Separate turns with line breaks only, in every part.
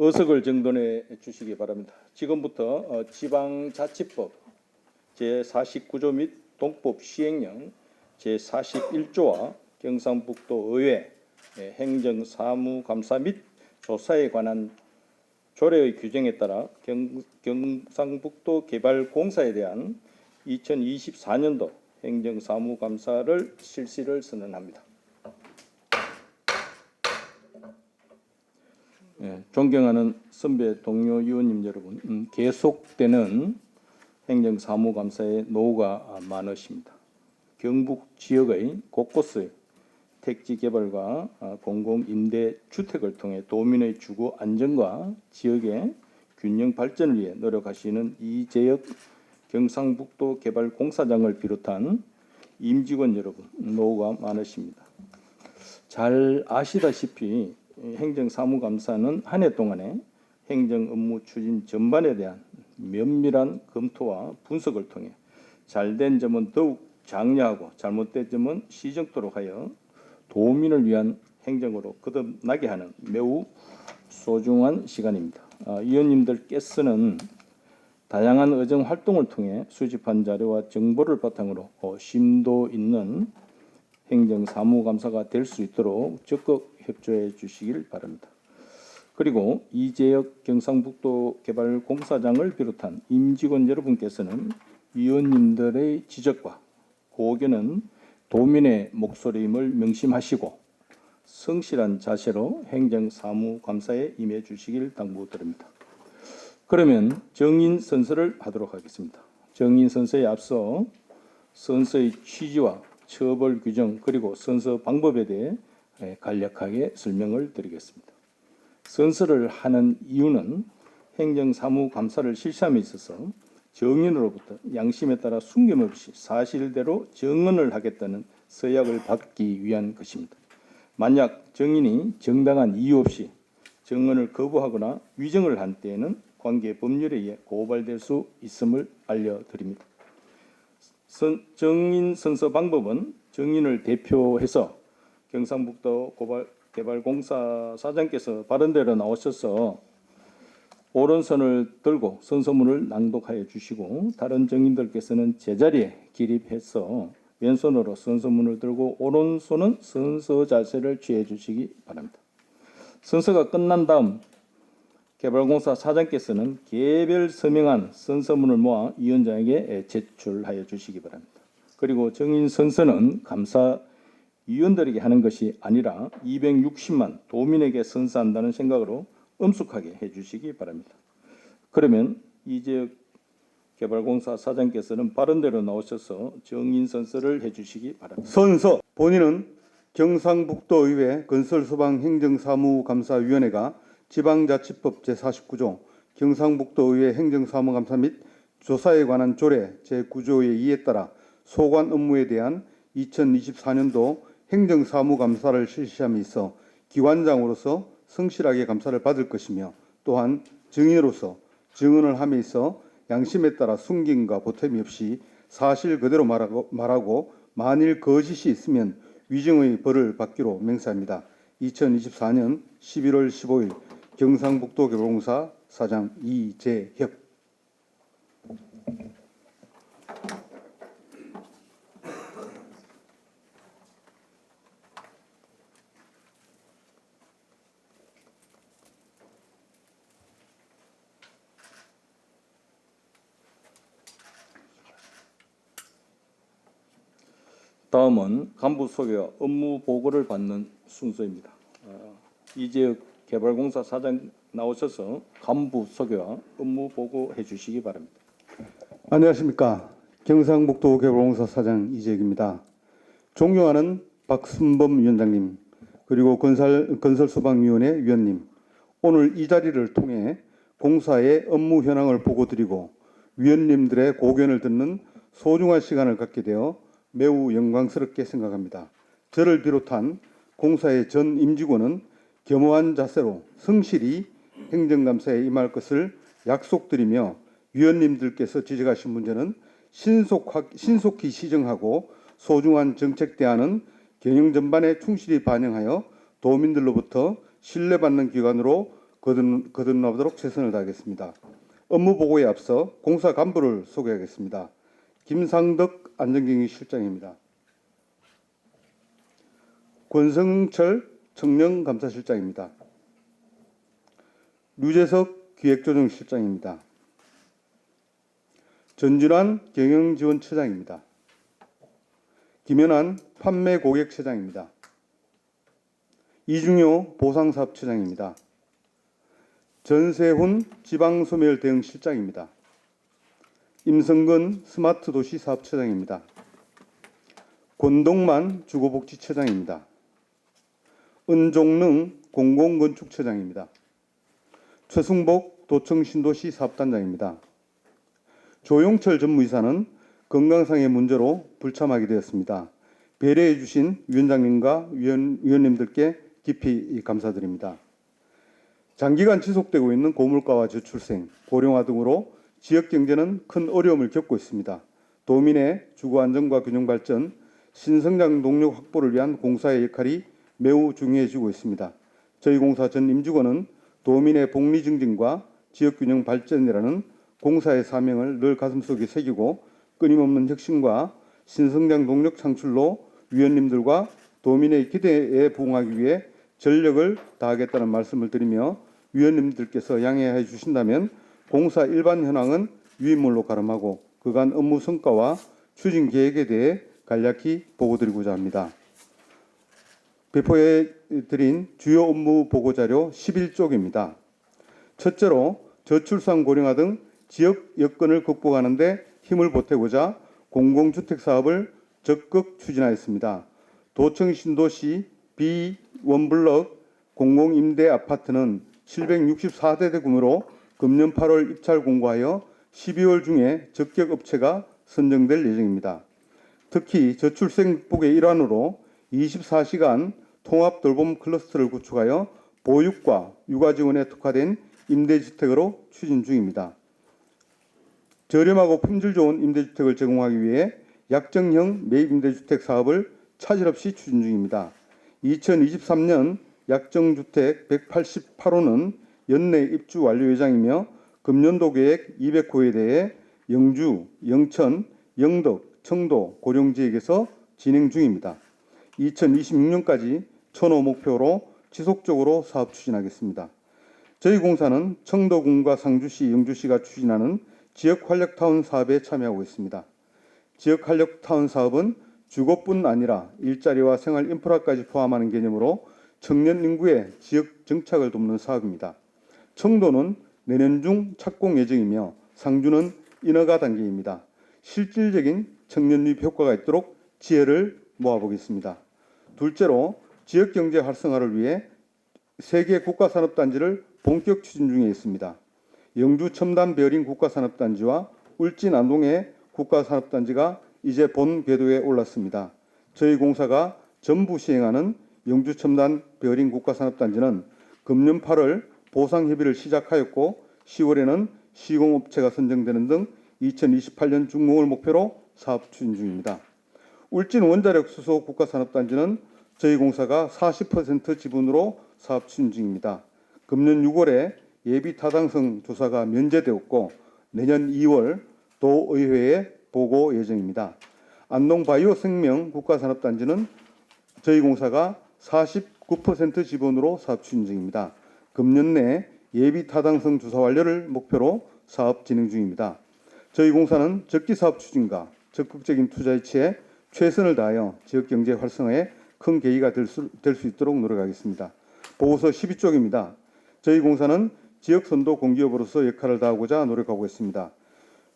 의석을 정돈해 주시기 바랍니다. 지금부터 지방자치법 제49조 및 동법 시행령 제41조와 경상북도 의회 행정사무감사 및 조사에 관한 조례의 규정에 따라 경상북도 개발공사에 대한 2024년도 행정사무감사를 실시를 선언합니다. 존경하는 선배 동료 의원님 여러분, 계속되는 행정사무감사의 노후가 많으십니다. 경북 지역의 곳곳의 택지 개발과 공공임대주택을 통해 도민의 주거 안정과 지역의 균형 발전을 위해 노력하시는 이재혁 경상북도 개발공사장을 비롯한 임직원 여러분, 노후가 많으십니다. 잘 아시다시피 행정사무감사는 한 해 동안에 행정 업무 추진 전반에 대한 면밀한 검토와 분석을 통해 잘된 점은 더욱 장려하고 잘못된 점은 시정토록 하여 도민을 위한 행정으로 거듭나게 하는 매우 소중한 시간입니다. 위원님들께서는 다양한 의정 활동을 통해 수집한 자료와 정보를 바탕으로 심도 있는 행정사무감사가 될 수 있도록 적극 협조해 주시길 바랍니다. 그리고 이재혁 경상북도 개발공사장을 비롯한 임직원 여러분께서는 위원님들의 지적과 고견은 도민의 목소리임을 명심하시고 성실한 자세로 행정사무감사에 임해 주시길 당부드립니다. 그러면 정인 선서를 하도록 하겠습니다. 정인 선서에 앞서 선서의 취지와 처벌 규정 그리고 선서 방법에 대해 간략하게 설명을 드리겠습니다. 선서를 하는 이유는 행정사무감사를 실시함에 있어서 정인으로부터 양심에 따라 숨김없이 사실대로 정언을 하겠다는 서약을 받기 위한 것입니다. 만약 정인이 정당한 이유 없이 정언을 거부하거나 위정을 한 때에는 관계 법률에 의해 고발될 수 있음을 알려드립니다. 정인 선서 방법은 정인을 대표해서 경상북도 개발공사 사장께서 발언대로 나오셔서 오른손을 들고 선서문을 낭독하여 주시고 다른 정인들께서는 제자리에 기립해서 왼손으로 선서문을 들고 오른손은 선서 자세를 취해 주시기 바랍니다. 선서가 끝난 다음 개발공사 사장께서는 개별 서명한 선서문을 모아 위원장에게 제출하여 주시기 바랍니다. 그리고 정인 선서는 감사위원들에게 하는 것이 아니라 260만 도민에게 선서한다는 생각으로 엄숙하게 해주시기 바랍니다. 그러면 이재혁 개발공사 사장께서는 발언대로 나오셔서 정인 선서를 해주시기 바랍니다.
선서 본인은 경상북도의회 건설소방행정사무감사위원회가 지방자치법 제49조 경상북도의회 행정사무감사 및 조사에 관한 조례 제9조의 2에 따라 소관 업무에 대한 2024년도 행정사무감사를 실시함에 있어 기관장으로서 성실하게 감사를 받을 것이며 또한 증인으로서 증언을 함에 있어 양심에 따라 숨김과 보탬이 없이 사실 그대로 말하고 만일 거짓이 있으면 위증의 벌을 받기로 맹세합니다. 2024년 11월 15일 경상북도 개발공사 사장 이재혁.
다음은 간부 소개와 업무 보고를 받는 순서입니다. 이재혁 개발공사 사장 나오셔서 간부 소개와 업무 보고해 주시기 바랍니다.
안녕하십니까. 경상북도 개발공사 사장 이재혁입니다. 존경하는 박순범 위원장님 그리고 건설소방위원회 위원님, 오늘 이 자리를 통해 공사의 업무 현황을 보고드리고 위원님들의 고견을 듣는 소중한 시간을 갖게 되어 매우 영광스럽게 생각합니다. 저를 비롯한 공사의 전 임직원은 겸허한 자세로 성실히 행정감사에 임할 것을 약속드리며 위원님들께서 지적하신 문제는 신속히 시정하고 소중한 정책 대안은 경영 전반에 충실히 반영하여 도민들로부터 신뢰받는 기관으로 거듭나도록 최선을 다하겠습니다. 업무 보고에 앞서 공사 간부를 소개하겠습니다. 김상덕 안전경영 실장입니다. 권성철 청년감사실장입니다. 류재석 기획조정실장입니다. 전준환 경영지원처장입니다. 김연한 판매고객처장입니다. 이중효 보상사업처장입니다. 전세훈 지방소멸대응실장입니다. 임성근 스마트도시사업처장입니다. 권동만 주거복지처장입니다. 은종능 공공건축처장입니다. 최승복 도청신도시 사업단장입니다. 조용철 전무이사는 건강상의 문제로 불참하게 되었습니다. 배려해 주신 위원장님과 위원님들께 깊이 감사드립니다. 장기간 지속되고 있는 고물가와 저출생, 고령화 등으로 지역 경제는 큰 어려움을 겪고 있습니다. 도민의 주거 안정과 균형 발전, 신성장 동력 확보를 위한 공사의 역할이 매우 중요해지고 있습니다. 저희 공사 전 임직원은 도민의 복리 증진과 지역 균형 발전이라는 공사의 사명을 늘 가슴속에 새기고 끊임없는 혁신과 신성장 동력 창출로 위원님들과 도민의 기대에 부응하기 위해 전력을 다하겠다는 말씀을 드리며 위원님들께서 양해해 주신다면 공사 일반 현황은 유인물로 가름하고 그간 업무 성과와 추진 계획에 대해 간략히 보고드리고자 합니다. 배포해 드린 주요 업무 보고 자료 11쪽입니다. 첫째로 저출산 고령화 등 지역 여건을 극복하는 데 힘을 보태고자 공공주택 사업을 적극 추진하였습니다. 도청 신도시 B1블럭 공공임대 아파트는 764세대 규모로 금년 8월 입찰 공고하여 12월 중에 적격 업체가 선정될 예정입니다. 특히 저출생 극복의 일환으로 24시간 통합 돌봄 클러스터를 구축하여 보육과 육아 지원에 특화된 임대주택으로 추진 중입니다. 저렴하고 품질 좋은 임대주택을 제공하기 위해 약정형 매입임대주택 사업을 차질 없이 추진 중입니다. 2023년 약정주택 188호는 연내 입주 완료 예정이며 금년도 계획 200호에 대해 영주, 영천, 영덕, 청도, 고령 지역에서 진행 중입니다. 2026년까지 1000호 목표로 지속적으로 사업 추진하겠습니다. 저희 공사는 청도군과 상주시, 영주시가 추진하는 지역 활력타운 사업에 참여하고 있습니다. 지역 활력타운 사업은 주거뿐 아니라 일자리와 생활 인프라까지 포함하는 개념으로 청년 인구의 지역 정착을 돕는 사업입니다. 청도는 내년 중 착공 예정이며 상주는 인허가 단계입니다. 실질적인 청년 유입 효과가 있도록 지혜를 모아보겠습니다. 둘째로 지역경제 활성화를 위해 3개 국가산업단지를 본격 추진 중에 있습니다. 영주 첨단 베어링 국가산업단지와 울진 안동의 국가산업단지가 이제 본 궤도에 올랐습니다. 저희 공사가 전부 시행하는 영주 첨단 베어링 국가산업단지는 금년 8월 보상협의를 시작하였고 10월에는 시공업체가 선정되는 등 2028년 준공을 목표로 사업 추진 중입니다. 울진 원자력 수소 국가산업단지는 저희 공사가 40% 지분으로 사업 추진 중입니다. 금년 6월에 예비 타당성 조사가 면제되었고 내년 2월 도의회에 보고 예정입니다. 안동바이오 생명 국가산업단지는 저희 공사가 49% 지분으로 사업 추진 중입니다. 금년 내 예비 타당성 조사 완료를 목표로 사업 진행 중입니다. 저희 공사는 적기 사업 추진과 적극적인 투자에 취해 최선을 다하여 지역경제 활성화에 큰 계기가 될 수 있도록 노력하겠습니다. 보고서 12쪽입니다. 저희 공사는 지역선도 공기업으로서 역할을 다하고자 노력하고 있습니다.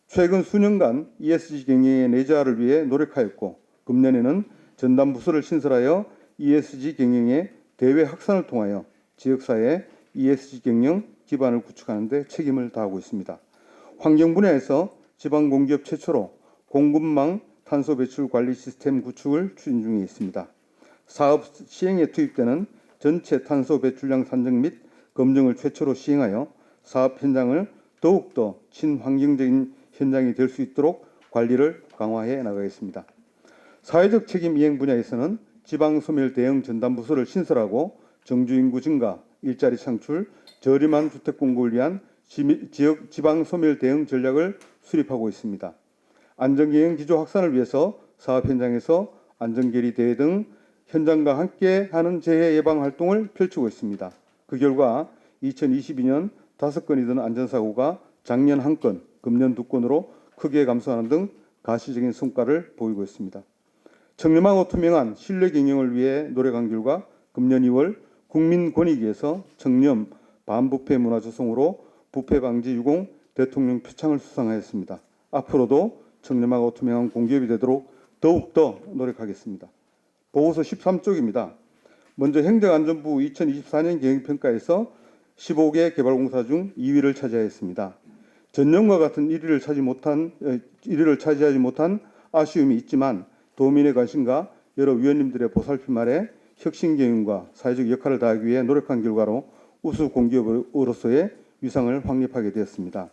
최근 수년간 ESG 경영의 내재화를 위해 노력하였고 금년에는 전담부서를 신설하여 ESG 경영의 대외 확산을 통하여 지역사회의 ESG 경영 기반을 구축하는 데 책임을 다하고 있습니다. 환경 분야에서 지방공기업 최초로 공급망 탄소 배출 관리 시스템 구축을 추진 중에 있습니다. 사업 시행에 투입되는 전체 탄소 배출량 산정 및 검증을 최초로 시행하여 사업 현장을 더욱더 친환경적인 현장이 될 수 있도록 관리를 강화해 나가겠습니다. 사회적 책임 이행 분야에서는 지방소멸 대응 전담부서를 신설하고 정주 인구 증가, 일자리 창출, 저렴한 주택 공급을 위한 지역 지방 소멸 대응 전략을 수립하고 있습니다. 안전경영 기조 확산을 위해서 사업 현장에서 안전결의 대회 등 현장과 함께하는 재해 예방 활동을 펼치고 있습니다. 그 결과 2022년 5건이던 안전사고가 작년 1건, 금년 2건으로 크게 감소하는 등 가시적인 성과를 보이고 있습니다. 청렴하고 투명한 신뢰 경영을 위해 노력한 결과 금년 2월 국민권익위에서 청렴 반부패 문화 조성으로 부패 방지 유공 대통령 표창을 수상하였습니다. 앞으로도 청렴하고 투명한 공기업이 되도록 더욱더 노력하겠습니다. 보고서 13쪽입니다. 먼저 행정안전부 2024년 경영평가에서 15개 개발공사 중 2위를 차지하였습니다. 전년과 같은 1위를 차지하지 못한 아쉬움이 있지만 도민의 관심과 여러 위원님들의 보살핌 아래 혁신 경영과 사회적 역할을 다하기 위해 노력한 결과로 우수 공기업으로서의 위상을 확립하게 되었습니다.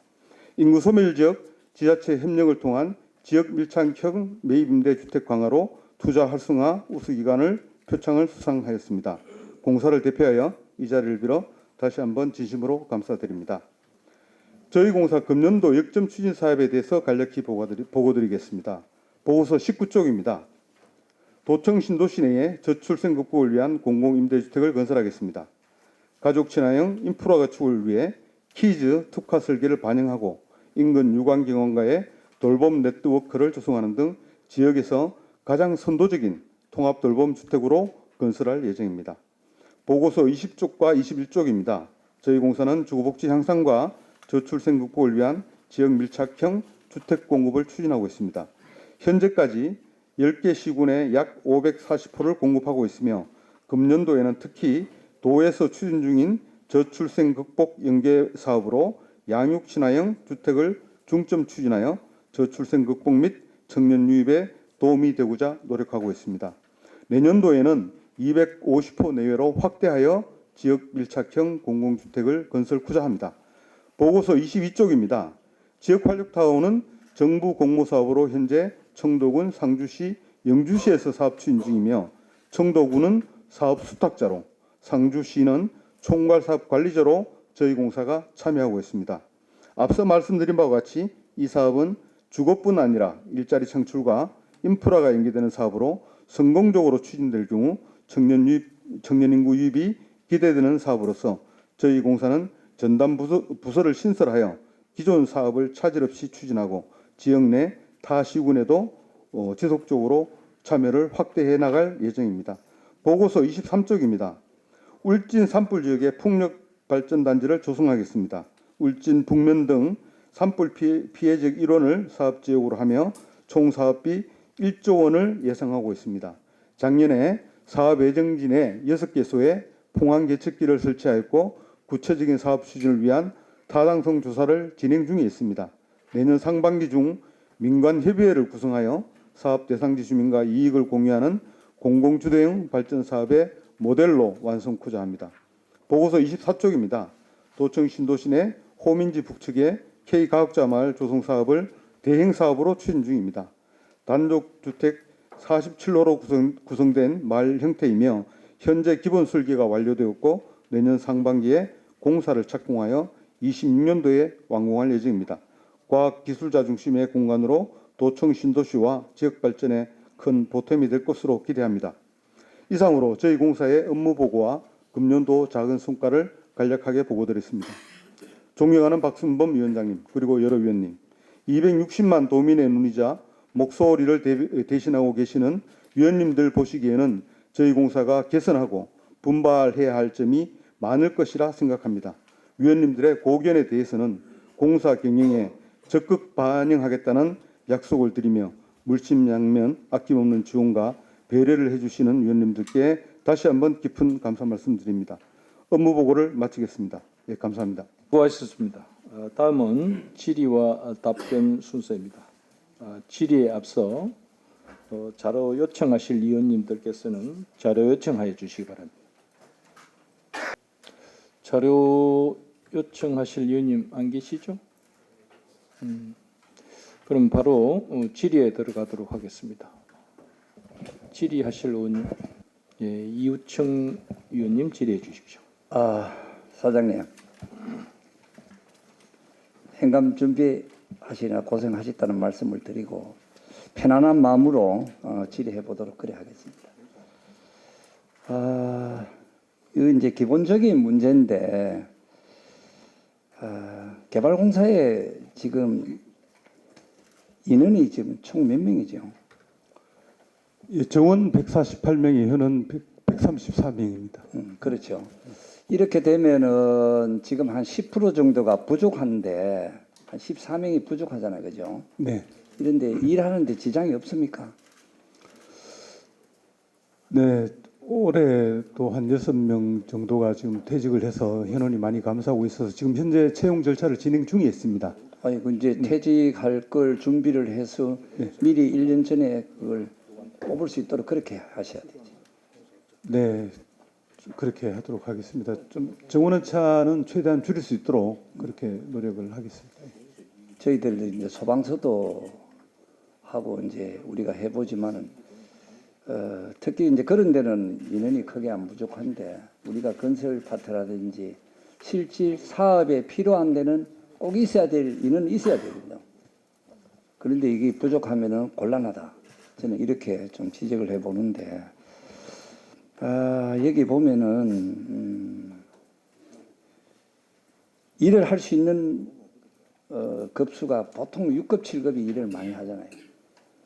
인구 소멸 지역 지자체 협력을 통한 지역 밀착형 매입 임대 주택 강화로 투자 활성화 우수 기관을 표창을 수상하였습니다. 공사를 대표하여 이 자리를 빌어 다시 한번 진심으로 감사드립니다. 저희 공사 금년도 역점 추진 사업에 대해서 간략히 보고드리겠습니다. 보고서 19쪽입니다. 도청 신도시 내에 저출생 극복을 위한 공공임대주택을 건설하겠습니다. 가족 친화형 인프라 구축을 위해 키즈 특화 설계를 반영하고 인근 유관기관과의 돌봄 네트워크를 조성하는 등 지역에서 가장 선도적인 통합 돌봄 주택으로 건설할 예정입니다. 보고서 20쪽과 21쪽입니다. 저희 공사는 주거복지 향상과 저출생 극복을 위한 지역 밀착형 주택 공급을 추진하고 있습니다. 현재까지 10개 시군에 약 540호를 공급하고 있으며 금년도에는 특히 도에서 추진 중인 저출생 극복 연계 사업으로 양육 친화형 주택을 중점 추진하여 저출생 극복 및 청년 유입에 도움이 되고자 노력하고 있습니다. 내년도에는 250호 내외로 확대하여 지역 밀착형 공공주택을 건설 구자합니다. 보고서 22쪽입니다. 지역활력타운은 정부 공모사업으로 현재 청도군, 상주시, 영주시에서 사업 추진 중이며 청도군은 사업 수탁자로, 상주시는 총괄사업 관리자로 저희 공사가 참여하고 있습니다. 앞서 말씀드린 바와 같이 이 사업은 주거뿐 아니라 일자리 창출과 인프라가 연계되는 사업으로 성공적으로 추진될 경우 청년 인구 유입이 기대되는 사업으로서 저희 공사는 전담 부서를 신설하여 기존 사업을 차질 없이 추진하고 지역 내 타 시군에도 지속적으로 참여를 확대해 나갈 예정입니다. 보고서 23쪽입니다. 울진 산불 지역의 풍력 발전단지를 조성하겠습니다. 울진 북면 등 산불 피해 지역 일원을 사업 지역으로 하며 총 사업비 1조 원을 예상하고 있습니다. 작년에 사업 예정지내 6개소에 봉황 개척기를 설치하였고 구체적인 사업 추진을 위한 타당성 조사를 진행 중에 있습니다. 내년 상반기 중 민관협의회를 구성하여 사업 대상지 주민과 이익을 공유하는 공공주도형 발전 사업의 모델로 완성하고자 합니다. 보고서 24쪽입니다. 도청 신도시 내 호민지 북측의 K가옥자 마을 조성 사업을 대행 사업으로 추진 중입니다. 단독주택 47호로 구성된 마을 형태이며 현재 기본 설계가 완료되었고 내년 상반기에 공사를 착공하여 26년도에 완공할 예정입니다. 과학기술자 중심의 공간으로 도청 신도시와 지역 발전에 큰 보탬이 될 것으로 기대합니다. 이상으로 저희 공사의 업무 보고와 금년도 작은 성과를 간략하게 보고드렸습니다. 존경하는 박순범 위원장님 그리고 여러 위원님, 260만 도민의 눈이자 목소리를 대신하고 계시는 위원님들 보시기에는 저희 공사가 개선하고 분발해야 할 점이 많을 것이라 생각합니다. 위원님들의 고견에 대해서는 공사 경영에 적극 반영하겠다는 약속을 드리며 물심양면 아낌없는 지원과 배려를 해주시는 위원님들께 다시 한번 깊은 감사 말씀드립니다. 업무 보고를 마치겠습니다. 예, 감사합니다.
수고하셨습니다. 다음은 질의와 답변 순서입니다. 질의에 앞서 자료 요청하실 위원님들께서는 자료 요청하여 주시기 바랍니다. 자료 요청하실 위원님 안 계시죠? 그럼 바로 질의에 들어가도록 하겠습니다. 질의하실 의원님, 예, 이우청 위원님 질의해 주십시오.
사장님, 행감 준비하시느라 고생하셨다는 말씀을 드리고 편안한 마음으로 질의해 보도록 그래 하겠습니다. 이거 이제 기본적인 문제인데 개발공사에 지금 인원이 지금 총 몇 명이죠?
예, 정원 148명이 현은 134명입니다.
그렇죠. 이렇게 되면은 지금 한 10% 정도가 부족한데 한 14명이 부족하잖아요, 그죠?
네.
이런데 일하는데 지장이 없습니까?
네, 올해 또 한 6명 정도가 지금 퇴직을 해서 현원이 많이 감소하고 있어서 지금 현재 채용 절차를 진행 중에 있습니다.
아니, 그 이제 퇴직할 걸 준비를 해서
네.
미리 1년 전에 그걸 뽑을 수 있도록 그렇게 하셔야 되지.
네, 그렇게 하도록 하겠습니다. 좀 정원원 차는 최대한 줄일 수 있도록 그렇게 노력을 하겠습니다.
저희들 이제 소방서도 하고 이제 우리가 해보지만은 특히 이제 그런 데는 인원이 크게 안 부족한데 우리가 건설 파트라든지 실질 사업에 필요한 데는 꼭 있어야 될 인원이 있어야 되거든요. 그런데 이게 부족하면은 곤란하다. 저는 이렇게 좀 지적을 해보는데 여기 보면은 일을 할 수 있는 급수가 보통 6급, 7급이 일을 많이 하잖아요.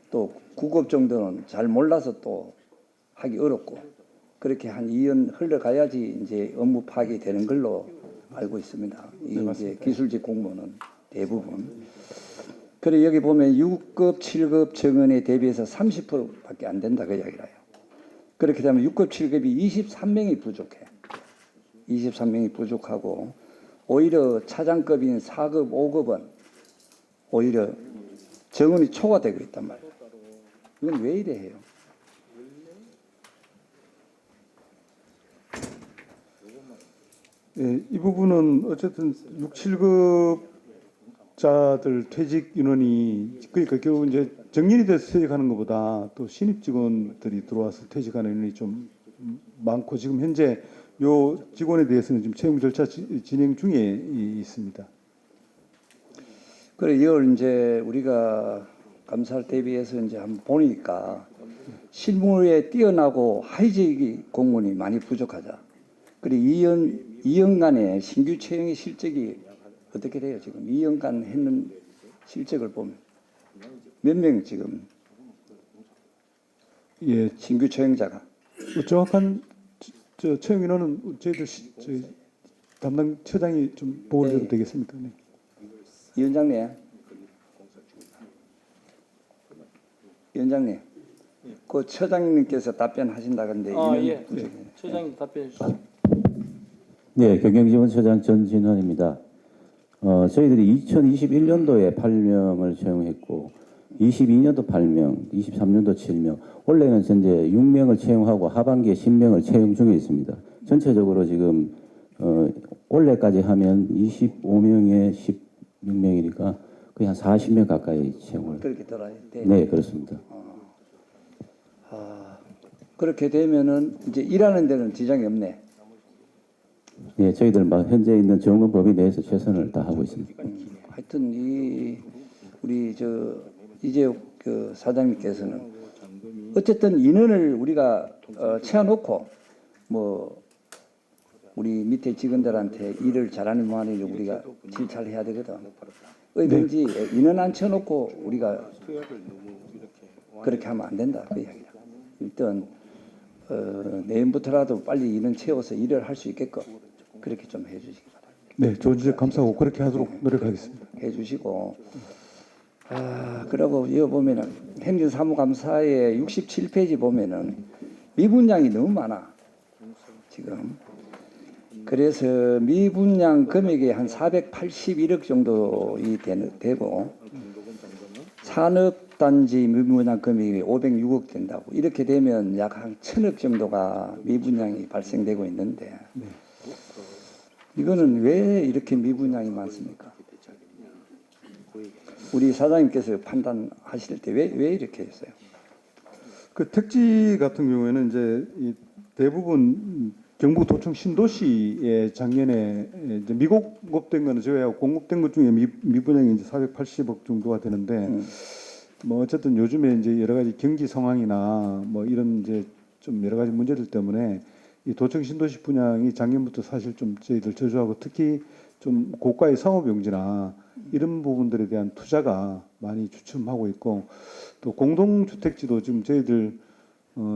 또 9급 정도는 잘 몰라서 또 하기 어렵고 그렇게 한 2년 흘러가야지 이제 업무 파악이 되는 걸로 알고 있습니다. 이 이제 기술직 공무원은 대부분. 그래 여기 보면 6급, 7급 정원에 대비해서 30%밖에 안 된다 그 이야기라요. 그렇게 되면 6급, 7급이 23명이 부족해. 23명이 부족하고 오히려 차장급인 4급, 5급은 오히려 정원이 초과되고 있단 말이에요. 이건 왜 이래 해요?
예, 이 부분은 어쨌든 6, 7급자들 퇴직 인원이 그러니까 결국 이제 정년이 돼서 퇴직하는 것보다 또 신입 직원들이 들어와서 퇴직하는 인원이 좀 많고 지금 현재 요 직원에 대해서는 지금 채용 절차 진행 중에 있습니다.
그래 이걸 이제 우리가 감사를 대비해서 이제 한번 보니까 실무에 뛰어나고 하이직 공무원이 많이 부족하다. 그리고 2년간의 신규 채용의 실적이 어떻게 돼요? 지금 2년간 했는 실적을 보면 몇 명 지금
예,
신규 채용자가
정확한 채용 인원은 저희들 저희 담당 처장이 좀 보고를 해도 되겠습니까? 네.
위원장님, 그 처장님께서 답변하신다는데
예. 처장님 답변해 주시죠.
네, 경영지원처장 전진환입니다. 저희들이 2021년도에 8명을 채용했고 22년도 8명, 23년도 7명, 올해는 현재 6명을 채용하고 하반기에 10명을 채용 중에 있습니다. 전체적으로 지금 올해까지 하면 25명에 16명이니까 거의 한 40명 가까이 채용을.
그렇게 들어야 돼.
네, 그렇습니다.
그렇게 되면은 이제 일하는 데는 지장이 없네.
네, 저희들 막 현재 있는 정원 범위 내에서 최선을 다하고 있습니다.
하여튼 우리 이재욱 그 사장님께서는 어쨌든 인원을 우리가 채워놓고 뭐 우리 밑에 직원들한테 일을 잘하는 만에 우리가 질찰해야 되거든. 어디든지 인원 안 채워놓고 우리가 그렇게 하면 안 된다 그 이야기야. 일단 내일부터라도 빨리 인원 채워서 일을 할 수 있게끔 그렇게 좀 해주시기 바랍니다.
네, 좋은 지적 감사하고 그렇게 하도록 노력하겠습니다.
해주시고 그리고 이거 보면은 행정사무감사의 67페이지 보면은 미분양이 너무 많아 지금. 그래서 미분양 금액이 한 481억 정도 되고 산업단지 미분양 금액이 506억 된다고. 이렇게 되면 약 한 1,000억 정도가 미분양이 발생되고 있는데 이거는 왜 이렇게 미분양이 많습니까? 우리 사장님께서 판단하실 때 왜 이렇게 했어요?
그 택지 같은 경우에는 이제 이 대부분 경북 도청 신도시에 작년에 이제 미공급된 거는 저희하고 공급된 것 중에 미분양이 이제 480억 정도가 되는데 뭐 어쨌든 요즘에 이제 여러 가지 경기 상황이나 뭐 이런 이제 좀 여러 가지 문제들 때문에 이 도청 신도시 분양이 작년부터 사실 좀 저희들 저조하고 특히 좀 고가의 상업용지나 이런 부분들에 대한 투자가 많이 주춤하고 있고 또 공동주택지도 지금 저희들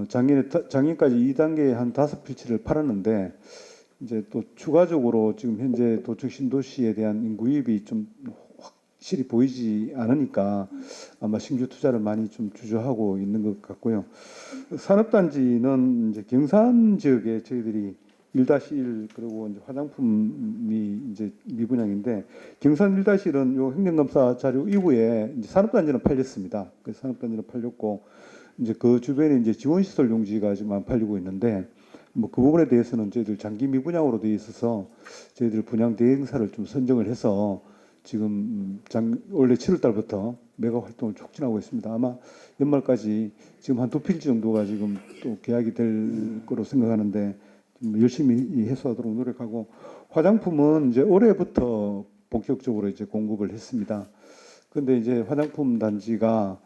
작년까지 2단계 한 5필지를 팔았는데 이제 또 추가적으로 지금 현재 도청 신도시에 대한 인구 유입이 좀 확실히 보이지 않으니까 아마 신규 투자를 많이 좀 주저하고 있는 것 같고요. 산업단지는 이제 경산 지역에 저희들이 1-1 그리고 이제 화장품이 이제 미분양인데 경산 1-1은 요 행정감사 자료 이후에 이제 산업단지는 팔렸습니다. 그 산업단지는 팔렸고 이제 그 주변에 이제 지원시설 용지가 지금 안 팔리고 있는데 뭐 그 부분에 대해서는 저희들 장기 미분양으로 되어 있어서 저희들 분양 대행사를 좀 선정을 해서 지금 원래 7월 달부터 매각 활동을 촉진하고 있습니다. 아마 연말까지 지금 한 2필지 정도가 지금 또 계약이 될 거로 생각하는데 좀 열심히 해소하도록 노력하고 화장품은 이제 올해부터 본격적으로 이제 공급을 했습니다. 근데 이제 화장품 단지가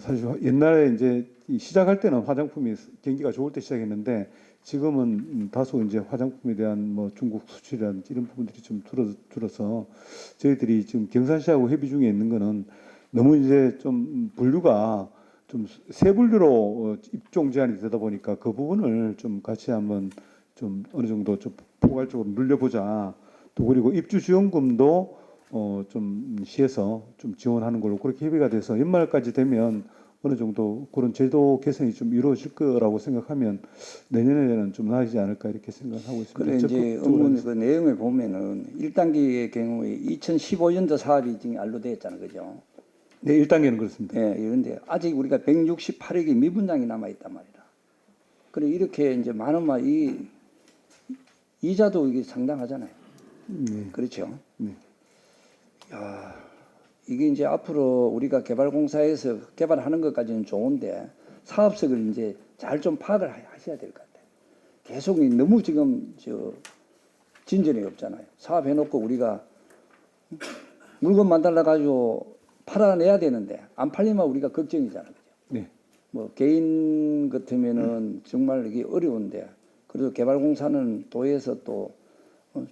사실 옛날에 이제 시작할 때는 화장품이 경기가 좋을 때 시작했는데 지금은 다소 이제 화장품에 대한 뭐 중국 수출이라든지 이런 부분들이 좀 줄어서 저희들이 지금 경산시하고 협의 중에 있는 거는 너무 이제 좀 분류가 좀 세 분류로 입종 제한이 되다 보니까 그 부분을 좀 같이 한번 좀 어느 정도 좀 포괄적으로 늘려보자. 또 그리고 입주 지원금도 좀 시에서 좀 지원하는 걸로 그렇게 협의가 돼서 연말까지 되면 어느 정도 그런 제도 개선이 좀 이루어질 거라고 생각하면 내년에는 좀 나아지지 않을까 이렇게 생각하고 있습니다.
그래 이제 업무 그 내용을 보면은 1단계의 경우에 2015년도 사업이 지금 안로되었잖아요, 그죠?
네, 1단계는 그렇습니다.
예, 이런데 아직 우리가 168억의 미분양이 남아 있단 말이다. 그래 이렇게 이제 많은 이 이자도 이게 상당하잖아요.
네.
그렇죠?
네.
야, 이게 이제 앞으로 우리가 개발공사에서 개발하는 것까지는 좋은데 사업성을 이제 잘 좀 파악을 하셔야 될 것 같아요. 계속 너무 지금 진전이 없잖아요. 사업해놓고 우리가 물건 만들어 가지고 팔아내야 되는데 안 팔리면 우리가 걱정이잖아요. 그죠?
네.
뭐 개인 같으면은 정말 이게 어려운데 그래도 개발공사는 도에서 또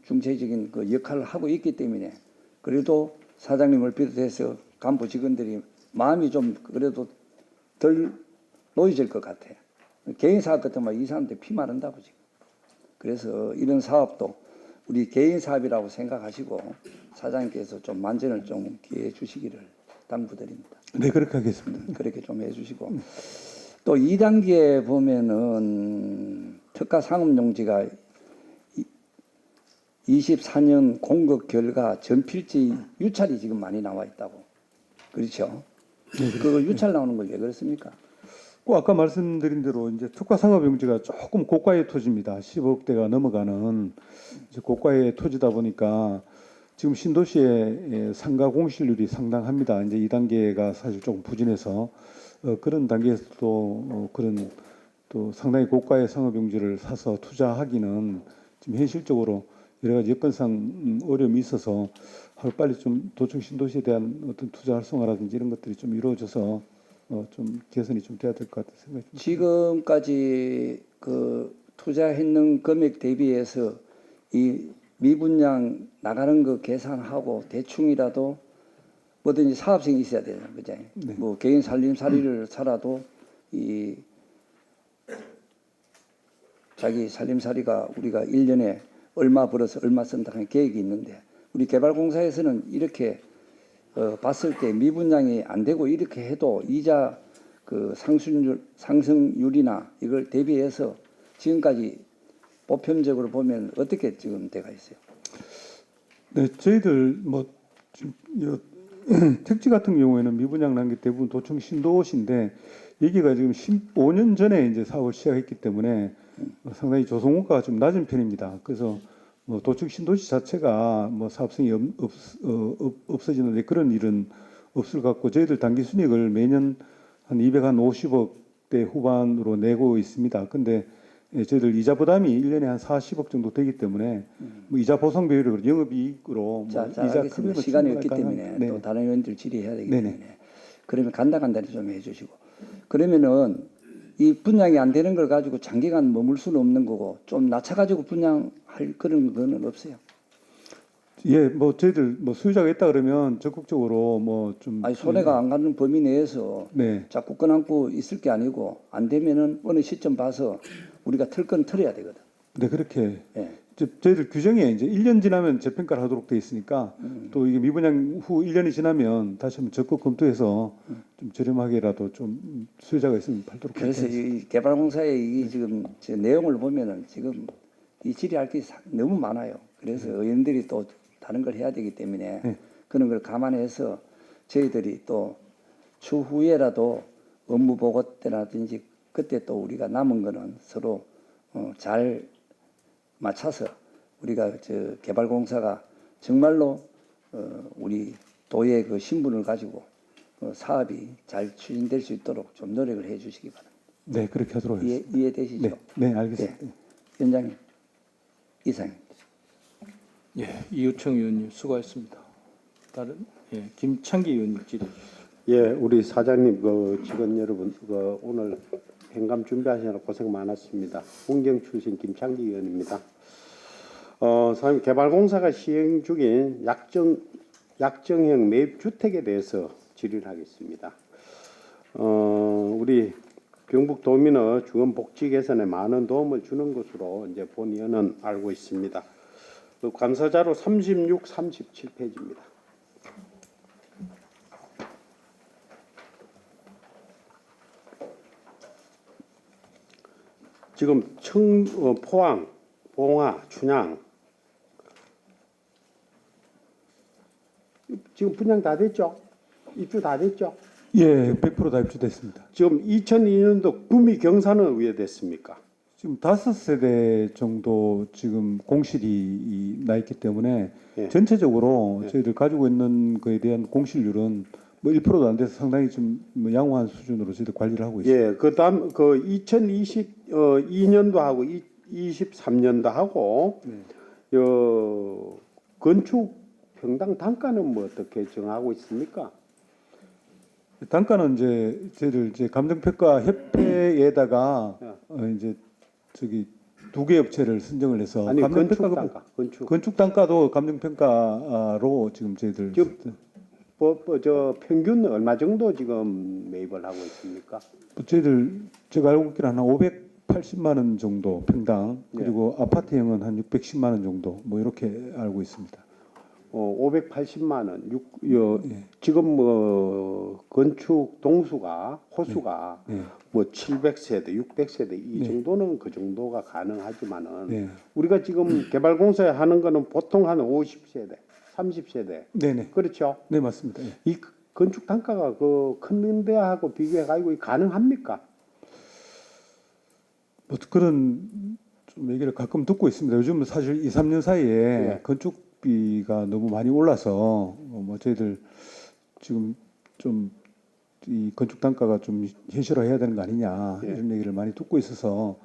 중체적인 그 역할을 하고 있기 때문에 그래도 사장님을 비롯해서 간부 직원들이 마음이 좀 그래도 덜 놓여질 것 같아요. 개인 사업 같으면 이 사람들 피 마른다고 지금. 그래서 이런 사업도 우리 개인 사업이라고 생각하시고 사장님께서 좀 만전을 좀 기해 주시기를 당부드립니다.
네, 그렇게 하겠습니다.
그렇게 좀 해주시고 또 2단계에 보면은 특가 상업용지가 24년 공급 결과 전필지 유찰이 지금 많이 나와 있다고. 그렇죠? 그 유찰 나오는 걸 왜 그렇습니까?
아까 말씀드린 대로 이제 특화 상업 용지가 조금 고가의 토지입니다. 10억대가 넘어가는 이제 고가의 토지다 보니까 지금 신도시의 상가 공실률이 상당합니다. 이제 2단계가 사실 조금 부진해서 그런 단계에서도 그런 또 상당히 고가의 상업 용지를 사서 투자하기는 지금 현실적으로 여러 가지 여건상 어려움이 있어서 하루빨리 좀 도청 신도시에 대한 어떤 투자 활성화라든지 이런 것들이 좀 이루어져서 좀 개선이 좀 돼야 될 것 같은 생각이 듭니다.
지금까지 그 투자했는 금액 대비해서 이 미분양 나가는 거 계산하고 대충이라도 뭐든지 사업성이 있어야 되잖아요, 그죠?
네.
뭐 개인 살림살이를 살아도 이 자기 살림살이가 우리가 1년에 얼마 벌어서 얼마 쓴다 하는 계획이 있는데 우리 개발공사에서는 이렇게 봤을 때 미분양이 안 되고 이렇게 해도 이자 그 상승률이나 이걸 대비해서 지금까지 보편적으로 보면 어떻게 지금 돼가 있어요?
네, 저희들 뭐 지금 택지 같은 경우에는 미분양 난 게 대부분 도청 신도시인데 여기가 지금 15년 전에 이제 사업을 시작했기 때문에 상당히 조성원가가 좀 낮은 편입니다. 그래서 뭐 도청 신도시 자체가 뭐 사업성이 없어지는데 그런 일은 없을 것 같고 저희들 단기 순이익을 매년 한 250억대 후반으로 내고 있습니다. 근데 예, 저희들 이자 부담이 1년에 한 40억 정도 되기 때문에 뭐 이자 보상 비율을 영업이익으로 뭐
자,
이자
알겠습니다.
크기는
시간이 없기
충분히
때문에
가능합니다.
또 다른 의원들 질의해야 되기
네네.
때문에 그러면 간단히 좀 해주시고 그러면은 이 분양이 안 되는 걸 가지고 장기간 머물 수는 없는 거고 좀 낮춰가지고 분양할 그런 거는 없어요.
예, 뭐 저희들 뭐 수요자가 있다 그러면 적극적으로 뭐좀
아니 손해가 안 가는 범위 내에서
네.
자꾸 끈안고 있을 게 아니고 안 되면은 어느 시점 봐서 우리가 틀 건 틀어야 되거든.
네, 그렇게
예.
저희들 규정에 이제 1년 지나면 재평가를 하도록 돼 있으니까 또 이게 미분양 후 1년이 지나면 다시 한번 적극 검토해서 좀 저렴하게라도 좀 수요자가 있으면 팔도록
그래서
하겠습니다.
이 개발공사의 이 지금 저 내용을 보면은 지금 이 질의할 게 너무 많아요. 그래서 의원들이 또 다른 걸 해야 되기 때문에
네.
그런 걸 감안해서 저희들이 또 추후에라도 업무 보고 때라든지 그때 또 우리가 남은 거는 서로 잘 맞춰서 우리가 저 개발공사가 정말로 우리 도의 그 신분을 가지고 사업이 잘 추진될 수 있도록 좀 노력을 해주시기 바랍니다.
네, 그렇게 하도록 하겠습니다.
이해되시죠?
네, 네, 알겠습니다.
위원장님 이상입니다.
예, 이우청 의원님 수고하셨습니다. 다른 김창기 의원님 질의.
예, 우리 사장님, 그 직원 여러분, 그 오늘 행감 준비하시느라 고생 많았습니다. 문경 출신 김창기 의원입니다. 사장님, 개발공사가 시행 중인 약정형 매입 주택에 대해서 질의를 하겠습니다. 우리 경북도민의 주거복지 개선에 많은 도움을 주는 것으로 이제 본 의원은 알고 있습니다. 그 감사자료 36, 37페이지입니다. 지금 포항, 봉화, 춘향 지금 분양 다 됐죠? 입주 다 됐죠?
예, 100%다 입주됐습니다.
지금 2002년도 구미 경사는 왜 됐습니까?
지금 5세대 정도 지금 공실이 나 있기 때문에
예.
전체적으로
예.
저희들 가지고 있는 거에 대한 공실률은 뭐 1%도 안 돼서 상당히 좀 뭐 양호한 수준으로 저희들 관리를 하고 있습니다.
예, 그다음 그 2022년도 하고 23년도 하고 건축 평당 단가는 뭐 어떻게 정하고 있습니까?
단가는 이제 저희들 이제 감정평가 협회에다가 이제 저기 두 개 업체를 선정을 해서
아니 건축
감정평가가
단가,
건축 단가도 감정평가로 지금 저희들
저 평균 얼마 정도 지금 매입을 하고 있습니까?
저희들 제가 알고 있기로는 한 580만 원 정도 평당 그리고 아파트형은 한 610만 원 정도 뭐 이렇게 알고 있습니다.
580만 원. 지금 뭐 건축 동수가 호수가 뭐 700세대, 600세대 이 정도는 그 정도가 가능하지만은 우리가 지금 개발공사에 하는 거는 보통 한 50세대, 30세대.
네네.
그렇죠?
네 맞습니다. 예.
이 건축 단가가 그 큰 데하고 비교해 가지고 가능합니까?
뭐 그런 좀 얘기를 가끔 듣고 있습니다. 요즘은 사실 2, 3년 사이에 건축비가 너무 많이 올라서 뭐 저희들 지금 좀 이 건축 단가가 좀 현실화해야 되는 거 아니냐 이런 얘기를 많이 듣고 있어서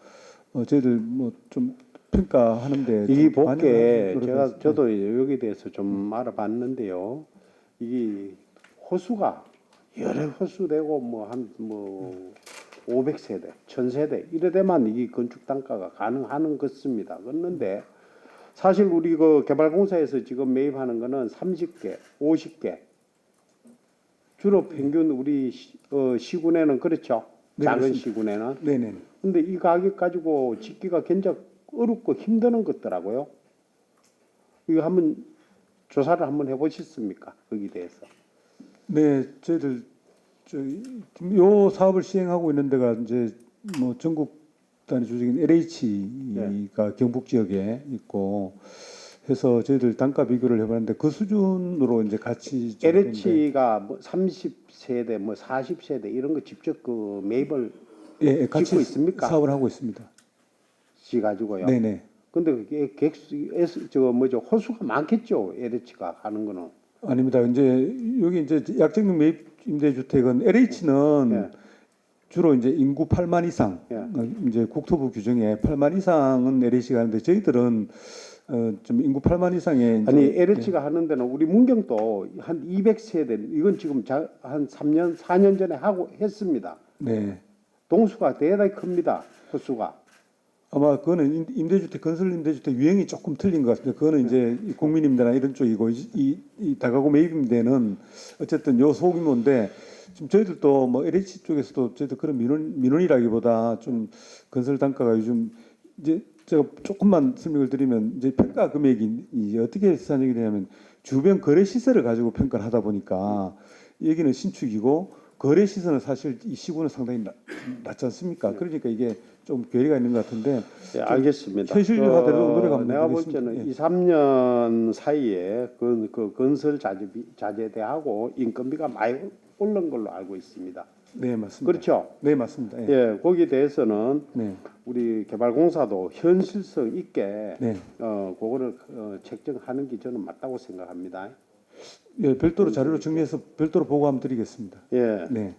저희들 뭐 좀 평가하는데
이
좀
복게
많이
저도 여기 대해서 좀 알아봤는데요. 이 호수가 여러 호수 되고 뭐 한 뭐 500세대, 1000세대 이래 되만 이 건축 단가가 가능하는 것입니다. 그런데 사실 우리 그 개발공사에서 지금 매입하는 거는 30개, 50개 주로 평균 우리 시군에는 그렇죠.
네,
작은
그렇습니다.
시군에는.
네네.
근데 이 가격 가지고 짓기가 굉장히 어렵고 힘드는 것더라고요. 이거 한번 조사를 한번 해보셨습니까? 거기에 대해서.
네, 저희들 지금 요 사업을 시행하고 있는 데가 이제 뭐 전국 단위 조직인 LH가 경북 지역에 있고 해서 저희들 단가 비교를 해봤는데 그 수준으로 이제 같이
LH가 뭐 30세대, 뭐 40세대 이런 거 직접 그 매입을
같이
짓고 있습니까?
사업을 하고 있습니다.
지 가지고요.
네네.
근데 그게 호수가 많겠죠. LH가 하는 거는.
아닙니다. 이제 여기 이제 약정형 매입 임대주택은 LH는 주로 이제 인구 8만 이상,
예.
이제 국토부 규정에 8만 이상은 LH가 하는데 저희들은 좀 인구 8만 이상의 이제
아니 LH가 하는 데는 우리 문경도 한 200세대 이건 지금 한 3년 4년 전에 하고 했습니다.
네.
동수가 대단히 큽니다. 호수가.
아마 그거는 임대주택 건설 임대주택 유형이 조금 틀린 것 같습니다. 그거는 이제 국민임대나 이런 쪽이고 이 다가구 매입임대는 어쨌든 요 소규모인데 지금 저희들도 뭐 LH 쪽에서도 저희들 그런 민원이라기보다 좀 건설 단가가 요즘 이제 제가 조금만 설명을 드리면 이제 평가 금액이 이제 어떻게 산정이 되냐면 주변 거래 시설을 가지고 평가를 하다 보니까 여기는 신축이고 거래 시설은 사실 이 시구는 상당히 낮지 않습니까? 그러니까 이게 좀 괴리가 있는 것 같은데
예, 알겠습니다.
현실화대로 노력을 한번
내가 볼
해보겠습니다.
때는
예.
2, 3년 사이에 그 건설 자재대하고 인건비가 많이 오른 걸로 알고 있습니다.
네 맞습니다.
그렇죠?
네 맞습니다. 예.
예, 거기에 대해서는
네.
우리 개발공사도 현실성 있게
네.
그거를 책정하는 게 저는 맞다고 생각합니다.
예, 별도로 자료로 정리해서 별도로 보고 한번 드리겠습니다.
예.
네.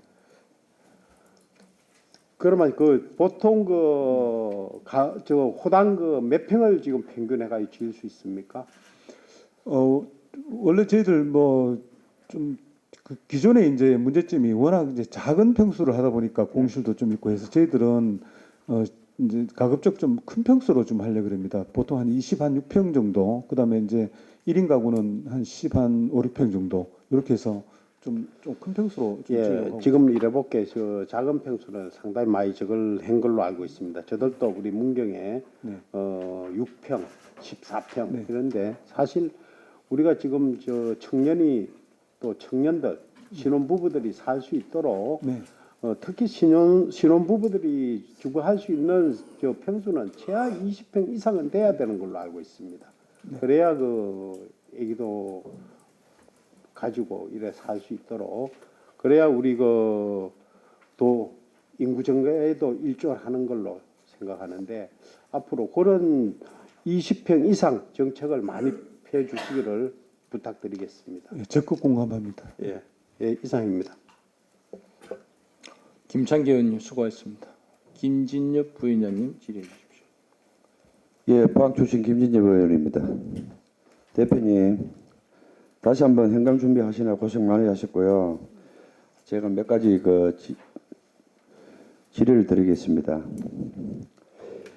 그러면 그 보통 저 호당 몇 평을 지금 평균해가 지을 수 있습니까?
원래 저희들 뭐 좀 그 기존에 이제 문제점이 워낙 이제 작은 평수를 하다 보니까 공실도 좀 있고 해서 저희들은 이제 가급적 좀 큰 평수로 좀 하려고 합니다. 보통 한 26평 정도, 그다음에 이제 1인 가구는 한 5, 6평 정도 이렇게 해서 좀 큰 평수로 좀
예,
지으려고 하고.
지금 이래볼게 저 작은 평수는 상당히 많이 저걸 한 걸로 알고 있습니다. 저들도 우리 문경에
네.
6평, 14평
네.
이런데 사실 우리가 지금 저 청년이 또 청년들 신혼부부들이 살 수 있도록
네.
특히 신혼부부들이 주거할 수 있는 저 평수는 최하 20평 이상은 돼야 되는 걸로 알고 있습니다. 그래야 그 애기도 가지고 이래 살 수 있도록 그래야 우리 또 인구 증가에도 일조하는 걸로 생각하는데 앞으로 그런 20평 이상 정책을 많이 펴 주시기를 부탁드리겠습니다.
예, 적극 공감합니다.
예, 예 이상입니다.
김창기 의원님 수고하셨습니다. 김진엽 부위원장님 질의해 주십시오.
예, 파악 출신 김진엽 의원입니다. 대표님, 다시 한번 현강 준비하시느라 고생 많이 하셨고요. 제가 몇 가지 질의를 드리겠습니다.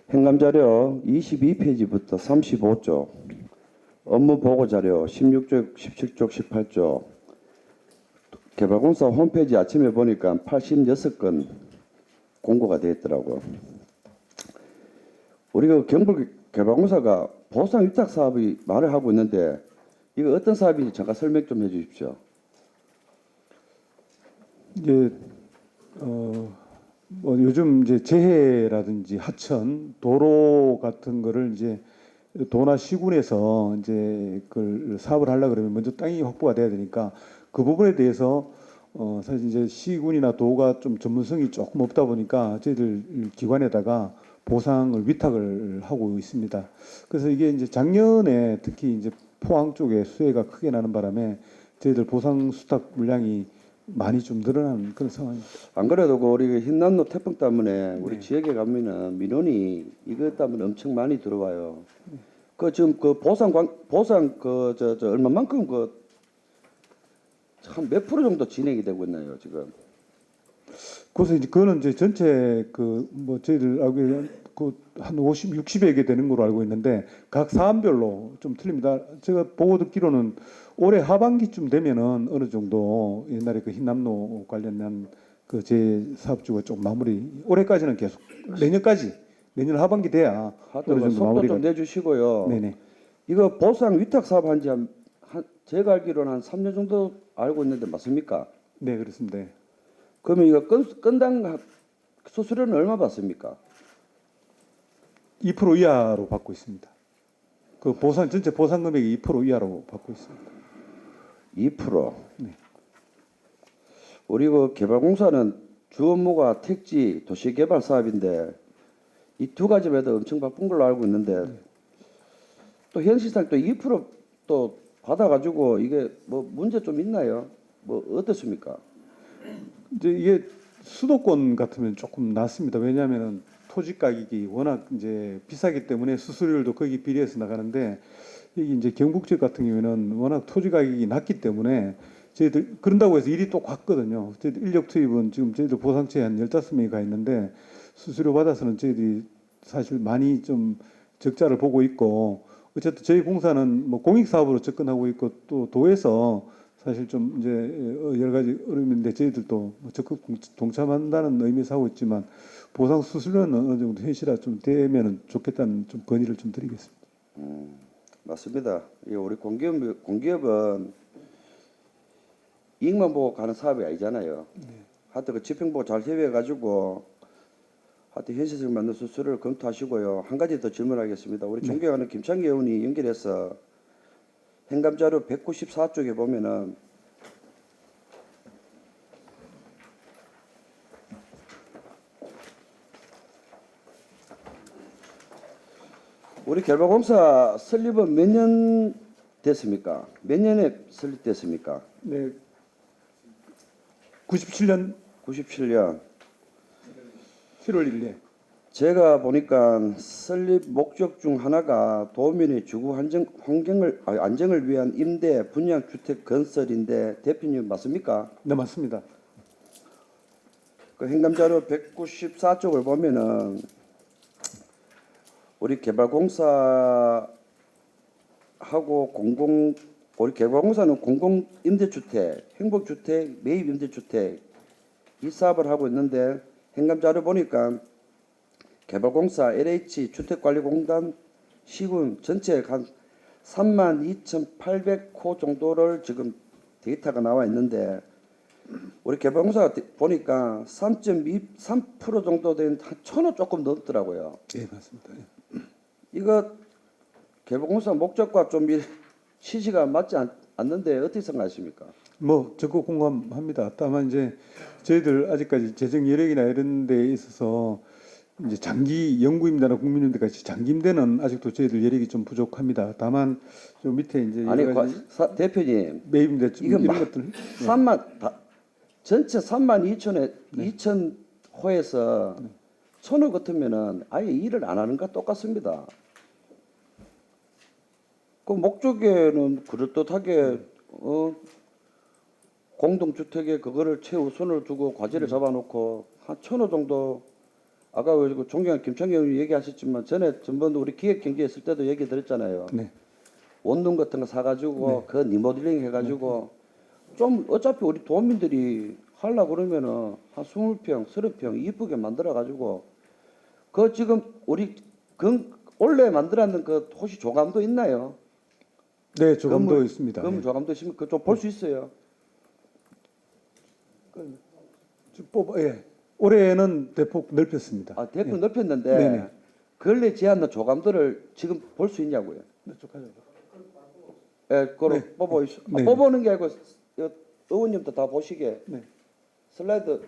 현감 자료 22페이지부터 35쪽, 업무 보고 자료 16쪽, 17쪽, 18쪽, 개발공사 홈페이지 아침에 보니까 86건 공고가 되어 있더라고요. 우리가 경북개발공사가 보상 위탁 사업이 말을 하고 있는데 이거 어떤 사업인지 잠깐 설명 좀 해주십시오.
이제 뭐 요즘 이제 재해라든지 하천, 도로 같은 거를 이제 도나 시군에서 이제 그걸 사업을 하려 그러면 먼저 땅이 확보가 돼야 되니까 그 부분에 대해서 사실 이제 시군이나 도가 좀 전문성이 조금 없다 보니까 저희들 기관에다가 보상을 위탁을 하고 있습니다. 그래서 이게 이제 작년에 특히 이제 포항 쪽에 수해가 크게 나는 바람에 저희들 보상 수탁 물량이 많이 좀 늘어난 그런 상황입니다.
안 그래도 우리 흰남노 태풍 때문에 우리 지역에 가면은 민원이 이것 때문에 엄청 많이 들어와요. 그 지금 그 보상 저 얼마만큼 한 몇 프로 정도 진행이 되고 있나요 지금?
그래서 이제 그거는 이제 전체 뭐 저희들 알기로는 한 50, 60여 개 되는 걸로 알고 있는데 각 사안별로 좀 틀립니다. 제가 보고 듣기로는 올해 하반기쯤 되면은 어느 정도 옛날에 그 흰남노 관련된 그 제 사업주가 좀 마무리 올해까지는 계속 내년 하반기 돼야
하여튼
어느 정도
속도
마무리가
좀 내주시고요.
네네.
이거 보상 위탁 사업 한지 제가 알기로는 한 3년 정도 알고 있는데 맞습니까?
네 그렇습니다.
그러면 이거 건당 수수료는 얼마 받습니까?
2% 이하로 받고 있습니다. 그 전체 보상 금액이 2% 이하로 받고 있습니다.
2%.
네.
우리 그 개발공사는 주 업무가 택지 도시개발 사업인데 이 두 가지에도 엄청 바쁜 걸로 알고 있는데 또 현실상 또 2%또 받아가지고 이게 뭐 문제 좀 있나요? 뭐 어떻습니까?
이제 이게 수도권 같으면 조금 낫습니다. 왜냐하면 토지 가격이 워낙 이제 비싸기 때문에 수수료율도 거기 비례해서 나가는데 여기 이제 경북 지역 같은 경우에는 워낙 토지 가격이 낮기 때문에 저희들 그런다고 해서 일이 또 갔거든요. 저희들 인력 투입은 지금 저희들 보상처에 한 15명이 가 있는데 수수료 받아서는 저희들이 사실 많이 좀 적자를 보고 있고 어쨌든 저희 공사는 뭐 공익 사업으로 접근하고 있고 또 도에서 사실 좀 이제 여러 가지 어려움인데 저희들도 뭐 적극 동참한다는 의미에서 하고 있지만 보상 수수료는 어느 정도 현실화 좀 되면은 좋겠다는 좀 건의를 좀 드리겠습니다.
맞습니다. 이 우리 공기업은 이익만 보고 가는 사업이 아니잖아요. 하여튼 그 집행 보고 잘 협의해 가지고 하여튼 현실성 맞는 수수료를 검토하시고요. 한 가지 더 질문하겠습니다. 우리 존경하는 김창기 의원이 연결해서 행감자료 194쪽에 보면은 우리 결박공사 설립은 몇 년 됐습니까? 몇 년에 설립됐습니까?
네. 97년
97년.
7월 1일.
제가 보니까 설립 목적 중 하나가 도민의 주거 안정을 위한 임대 분양 주택 건설인데 대표님 맞습니까?
네, 맞습니다.
그 행감자료 194쪽을 보면은 우리 개발공사하고 우리 개발공사는 공공 임대주택, 행복주택, 매입 임대주택 이 사업을 하고 있는데 행감자료 보니까 개발공사 LH 주택관리공단 시군 전체 한 32,800호 정도를 지금 데이터가 나와 있는데 우리 개발공사가 보니까 3.3% 정도 된 한 1,000호 조금 넘더라고요.
네, 맞습니다. 예.
이거 개발공사 목적과 좀 취지가 맞지 않는데 어떻게 생각하십니까?
뭐 적극 공감합니다. 다만 이제 저희들 아직까지 재정 여력이나 이런 데 있어서 이제 장기 영구임대나 국민임대까지 장기 임대는 아직도 저희들 여력이 좀 부족합니다. 다만 좀 밑에 이제
아니
여러 가지
대표님
매입임대 좀
이건
이런 것들
3만 전체 32,000에 2,000호에서 1,000호 같으면은 아예 일을 안 하는 거 똑같습니다. 그 목적에는 그럴듯하게 공동주택에 그거를 최우선을 두고 과제를 잡아놓고 한 1,000호 정도 아까 그 존경한 김창기 의원이 얘기하셨지만 전에 전번도 우리 기획경제 했을 때도 얘기 드렸잖아요.
네.
원룸 같은 거 사가지고 그 리모델링 해가지고 좀 어차피 우리 도민들이 하려고 그러면은 한 20평, 30평 이쁘게 만들어가지고 그 지금 우리 원래 만들었는 그 혹시 조감도 있나요?
네, 조금도
건물,
있습니다.
건물
예.
조감도 있으면 그좀 볼 수 있어요.
예. 올해는 대폭 넓혔습니다.
아, 대표 넓혔는데
네네.
근래 제한된 조감들을 지금 볼 수 있냐고요?
네, 쭉 하죠.
예, 그걸
네.
뽑아 있어.
네.
뽑아오는 게 아니고 의원님도 다 보시게
네.
슬라이드.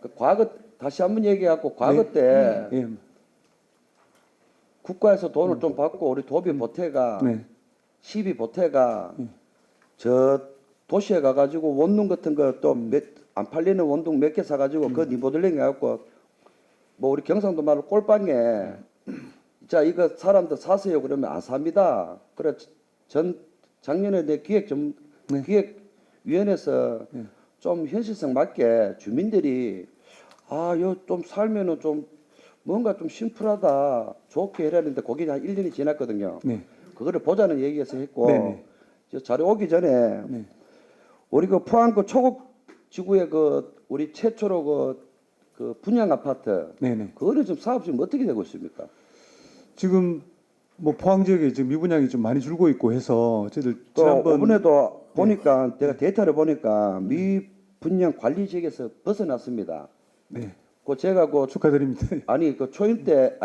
그 과거 다시 한번 얘기하고 과거 때
예.
국가에서 돈을 좀 받고 우리 도비 보태가
네.
시비 보태가 저 도시에 가가지고 원룸 같은 거 또 안 팔리는 원룸 몇 개 사가지고 그 리모델링 해갖고 뭐 우리 경상도 말로 꼴방에 자 이거 사람들 사세요 그러면 안 삽니다. 그래 작년에 내 기획위원회에서 좀 현실성 맞게 주민들이 요 좀 살면은 좀 뭔가 좀 심플하다 좋게 해야 되는데 거기 한 1년이 지났거든요.
네.
그거를 보자는 얘기에서 했고
네네.
저 자료 오기 전에
네.
우리 그 포항 그 초곡 지구의 그 우리 최초로 그 분양 아파트
네네.
그거는 지금 사업 지금 어떻게 되고 있습니까?
지금 뭐 포항 지역에 지금 미분양이 좀 많이 줄고 있고 해서 저희들
또
지난번
이번에도 보니까 내가 데이터를 보니까 미분양 관리 지역에서 벗어났습니다.
네.
그 제가 그
축하드립니다.
아니 그 초임 때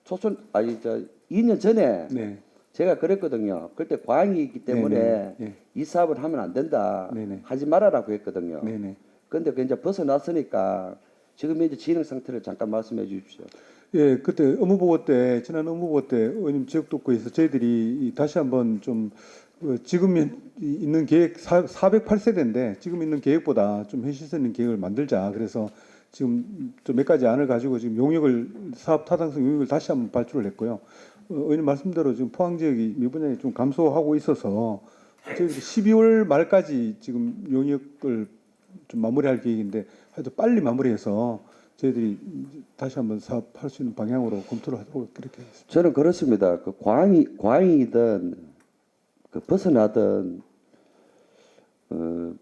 초선 2년 전에
네.
제가 그랬거든요. 그때 과잉이 있기 때문에
네네. 네.
이 사업을 하면 안 된다.
네네.
하지 말아라고 했거든요.
네네.
근데 그 이제 벗어났으니까 지금 이제 진행 상태를 잠깐 말씀해 주십시오.
예, 그때 업무보고 때 지난 업무보고 때 의원님 지역도구에서 저희들이 다시 한번 좀 지금 있는 계획 408세대인데 지금 있는 계획보다 좀 현실성 있는 계획을 만들자. 그래서 지금 좀 몇 가지 안을 가지고 지금 용역을 사업 타당성 용역을 다시 한번 발주를 했고요. 의원님 말씀대로 지금 포항 지역이 미분양이 좀 감소하고 있어서 저희들이 12월 말까지 지금 용역을 좀 마무리할 계획인데 하여튼 빨리 마무리해서 저희들이 다시 한번 사업할 수 있는 방향으로 검토를 하도록 그렇게 하겠습니다.
저는 그렇습니다. 그 광이든 그 벗어나든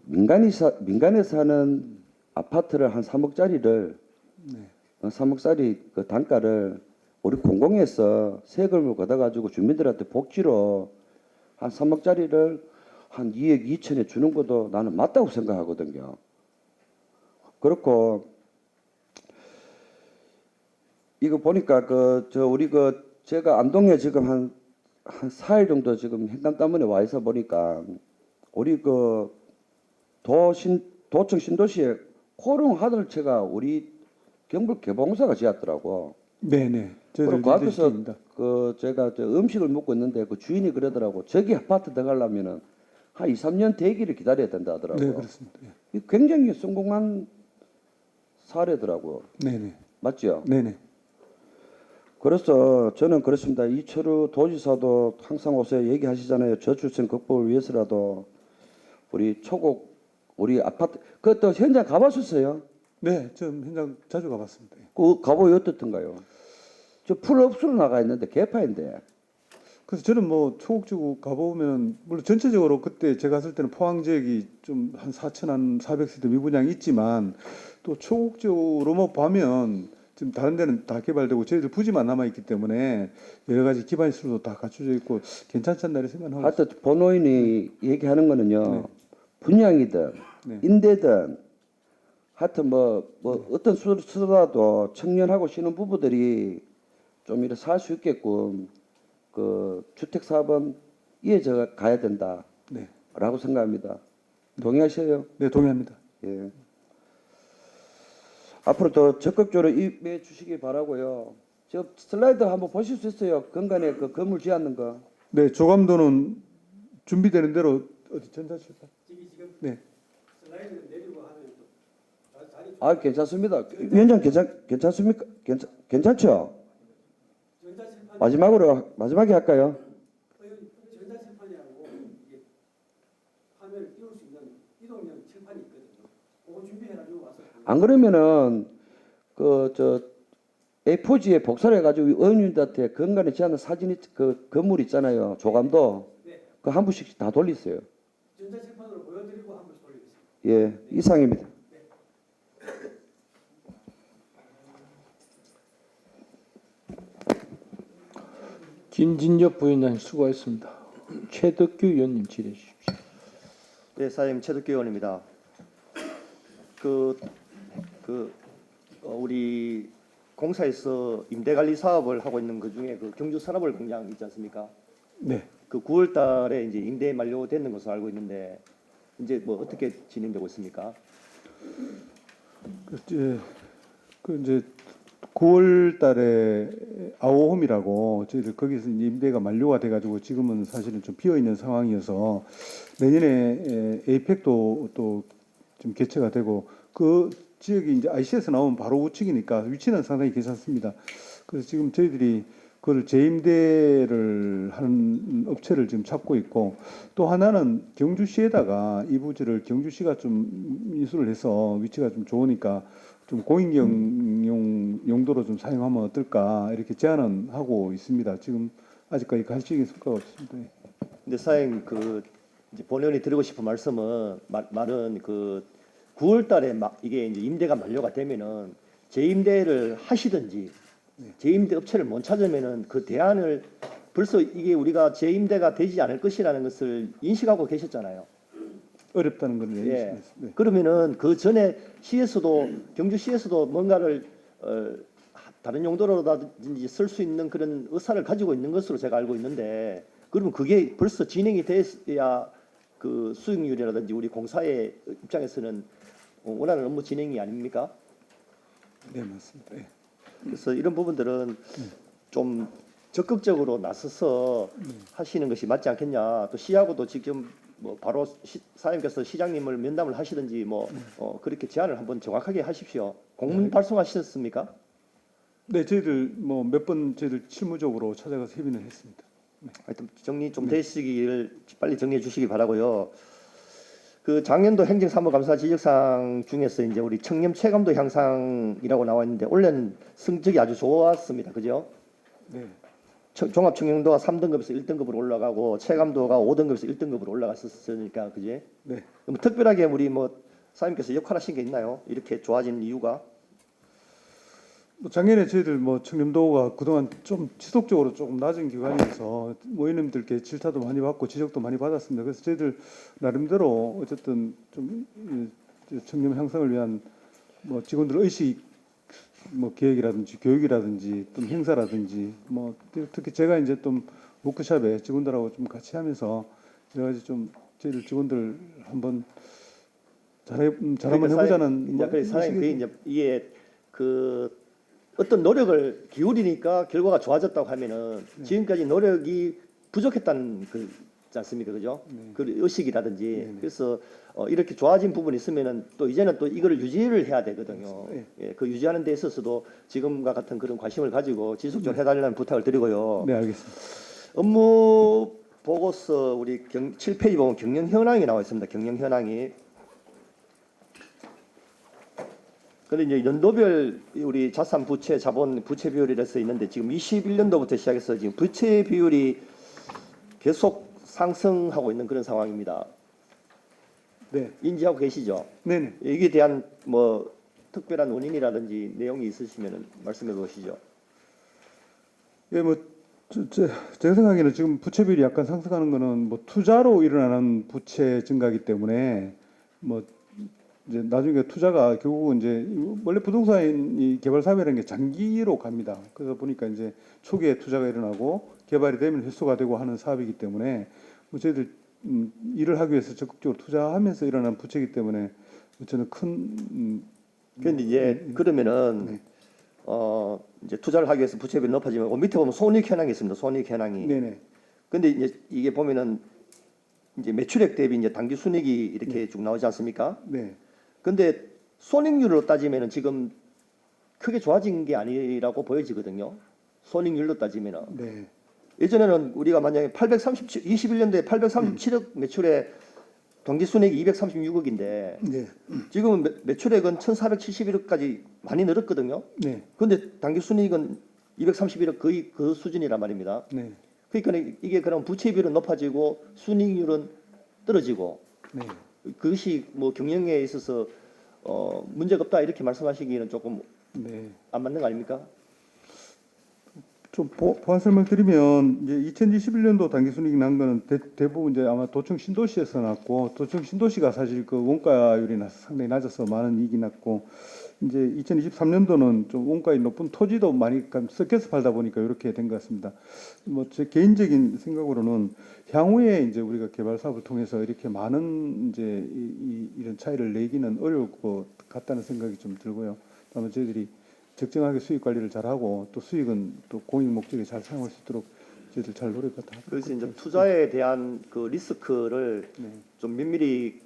민간에 사는 아파트를 한 3억짜리를 3억짜리 그 단가를 우리 공공에서 세금을 걷어가지고 주민들한테 복지로 한 3억짜리를 한 2억 2천에 주는 것도 나는 맞다고 생각하거든요. 그렇고 이거 보니까 제가 안동에 지금 한 4일 정도 지금 행감 때문에 와 있어 보니까 우리 도청 신도시에 코롱 하늘채가 우리 경북 개발공사가 지었더라고.
네네.
그리고 그 앞에서 제가 음식을 먹고 있는데 그 주인이 그러더라고. 저기 아파트 들어가려면은 한 2, 3년 대기를 기다려야 된다 하더라고요.
네, 그렇습니다. 예.
이 굉장히 성공한 사례더라고요.
네네.
맞죠?
네네.
그래서 저는 그렇습니다. 이철우 도지사도 항상 오세요 얘기하시잖아요. 저출생 극복을 위해서라도 우리 아파트 그것도 현장 가봤었어요.
네, 좀 현장 자주 가봤습니다. 예.
그 가보이 어떻던가요? 저 풀업수로 나가 있는데 개파인데.
그래서 저는 뭐 초곡지구 가보면 물론 전체적으로 그때 제가 갔을 때는 포항 지역이 좀 한 4,400세대 미분양이 있지만 또 초곡지구로 뭐 보면 지금 다른 데는 다 개발되고 저희들 부지만 남아 있기 때문에 여러 가지 기반 시설도 다 갖춰져 있고 괜찮지 않나 이런 생각을 하고
하여튼 본호인이 얘기하는 거는요. 분양이든
네.
임대든 하여튼 뭐 어떤 수라도 청년하고 신혼부부들이 좀 이렇게 살 수 있게끔 그 주택 사업은 이어져 가야 된다라고
네.
생각합니다. 동의하셔요?
네, 동의합니다.
예. 앞으로 더 적극적으로 임해 주시기 바라고요. 저 슬라이드 한번 보실 수 있어요? 근간에 그 건물 지었는 거.
네, 조감도는 준비되는 대로 어디 전자출판? 네.
아 괜찮습니다. 위원장 괜찮습니까? 괜찮죠? 마지막에 할까요?
전자칠판이라고 이게 화면을 띄울 수 있는 이동형 칠판이 있거든요. 그거 준비해가지고 와서.
안 그러면은 A4지에 복사를 해가지고 의원님들한테 근간에 지하는 사진 그 건물 있잖아요. 조감도
네.
그 한 분씩 다 돌리세요.
전자칠판으로 보여드리고 한 번씩 돌리겠습니다.
예, 이상입니다.
김진엽 부위원장 수고했습니다. 최덕규 의원님 질의해 주십시오.
네, 사장님 최덕기 의원입니다. 우리 공사에서 임대관리 사업을 하고 있는 그 중에 그 경주 산업을 공장 있지 않습니까?
네.
그 9월달에 이제 임대 만료되는 것으로 알고 있는데 이제 뭐 어떻게 진행되고 있습니까?
이제 9월 달에 아오홈이라고 저희들 거기서 이제 임대가 만료가 돼가지고 지금은 사실은 좀 비어 있는 상황이어서 내년에 에이펙도 또 좀 개최가 되고 그 지역이 이제 IC에서 나오면 바로 우측이니까 위치는 상당히 괜찮습니다. 그래서 지금 저희들이 그걸 재임대를 하는 업체를 지금 찾고 있고 또 하나는 경주시에다가 이 부지를 경주시가 좀 인수를 해서 위치가 좀 좋으니까 좀 공익용 용도로 좀 사용하면 어떨까 이렇게 제안은 하고 있습니다. 지금 아직까지 가시적인 성과가 없습니다.
근데 사장님 이제 본의원이 드리고 싶은 말씀은 말은 9월달에 막 이게 이제 임대가 만료가 되면은 재임대를 하시든지 재임대 업체를 못 찾으면은 그 대안을 벌써 이게 우리가 재임대가 되지 않을 것이라는 것을 인식하고 계셨잖아요.
어렵다는 걸
예.
인식했습니다. 네.
그러면은 그 전에 시에서도 경주시에서도 뭔가를 다른 용도로라든지 쓸 수 있는 그런 의사를 가지고 있는 것으로 제가 알고 있는데 그러면 그게 벌써 진행이 됐어야 그 수익률이라든지 우리 공사의 입장에서는 원하는 업무 진행이 아닙니까?
네, 맞습니다. 네.
그래서 이런 부분들은 좀 적극적으로 나서서 하시는 것이 맞지 않겠냐. 또 시하고도 지금 뭐 바로 사장님께서 시장님을 면담을 하시든지 뭐 그렇게 제안을 한번 정확하게 하십시오. 공문 발송하셨습니까?
네, 저희들 뭐 몇 번 저희들 실무적으로 찾아가서 협의는 했습니다.
하여튼 정리 좀 되시기를 빨리 정리해 주시기 바라고요. 그 작년도 행정사무감사 지적사항 중에서 이제 우리 청렴 체감도 향상이라고 나와 있는데 올해는 성적이 아주 좋았습니다. 그죠?
네.
종합 청렴도가 3등급에서 1등급으로 올라가고 체감도가 5등급에서 1등급으로 올라갔었으니까 그지?
네.
그럼 특별하게 우리 뭐 사장님께서 역할하신 게 있나요? 이렇게 좋아진 이유가?
뭐 작년에 저희들 뭐 청렴도가 그동안 좀 지속적으로 조금 낮은 기간이어서 모임님들께 질타도 많이 받고 지적도 많이 받았습니다. 그래서 저희들 나름대로 어쨌든 좀 청렴 향상을 위한 뭐 직원들 의식 뭐 계획이라든지 교육이라든지 또 행사라든지 뭐 특히 제가 이제 좀 워크숍에 직원들하고 좀 같이 하면서 여러 가지 좀 저희들 직원들 한번 잘한번 해보자는 뭐
그러니까 사장님 그게 이제 이게 그 어떤 노력을 기울이니까 결과가 좋아졌다고 하면은 지금까지 노력이 부족했다는 그 있지 않습니까, 그죠? 그 의식이라든지 그래서 이렇게 좋아진 부분이 있으면은 또 이제는 또 이거를 유지를 해야 되거든요. 예, 그 유지하는 데 있어서도 지금과 같은 그런 관심을 가지고 지속적으로 해달라는 부탁을 드리고요.
네, 알겠습니다.
업무 보고서 우리 7페이지 보면 경영 현황이 나와 있습니다. 경영 현황이. 근데 이제 연도별 우리 자산 부채 자본 부채 비율이라서 있는데 지금 21년도부터 시작해서 지금 부채 비율이 계속 상승하고 있는 그런 상황입니다.
네,
인지하고 계시죠?
네네.
여기에 대한 뭐 특별한 원인이라든지 내용이 있으시면 말씀해 보시죠.
예, 뭐 제 생각에는 지금 부채 비율이 약간 상승하는 거는 뭐 투자로 일어나는 부채 증가이기 때문에 뭐 이제 나중에 투자가 결국은 이제 원래 부동산 이 개발 사업이라는 게 장기로 갑니다. 그래서 보니까 이제 초기에 투자가 일어나고 개발이 되면 회수가 되고 하는 사업이기 때문에 뭐 저희들 일을 하기 위해서 적극적으로 투자하면서 일어나는 부채이기 때문에 저는 큰
그런데 이제 그러면은 이제 투자를 하기 위해서 부채비율이 높아지면 밑에 보면 손익 현황이 있습니다. 손익 현황이.
네네.
근데 이제 이게 보면은 이제 매출액 대비 이제 당기 순이익이 이렇게 쭉 나오지 않습니까?
네.
근데 손익률로 따지면은 지금 크게 좋아진 게 아니라고 보여지거든요. 손익률로 따지면은.
네.
예전에는 우리가 만약에 21년도에 837억 매출에 당기 순이익이 236억인데
네.
지금은 매출액은 1,471억까지 많이 늘었거든요.
네.
근데 당기 순이익은 231억 거의 그 수준이란 말입니다.
네.
그러니까 이게 그럼 부채 비율은 높아지고 순이익률은 떨어지고
네.
그것이 뭐 경영에 있어서 문제가 없다 이렇게 말씀하시기는 조금
네.
안 맞는 거 아닙니까?
좀 보완 설명드리면 이제 2021년도 당기순이익 난 거는 대부분 이제 아마 도청 신도시에서 났고 도청 신도시가 사실 그 원가율이 상당히 낮아서 많은 이익이 났고 이제 2023년도는 좀 원가율이 높은 토지도 많이 섞여서 팔다 보니까 이렇게 된 것 같습니다. 뭐 제 개인적인 생각으로는 향후에 이제 우리가 개발 사업을 통해서 이렇게 많은 이제 이런 차이를 내기는 어려울 것 같다는 생각이 좀 들고요. 다만 저희들이 적정하게 수익 관리를 잘하고 또 수익은 또 공익 목적에 잘 사용할 수 있도록 저희들 잘 노력하다.
그래서 이제 투자에 대한 그 리스크를
네.
좀 면밀히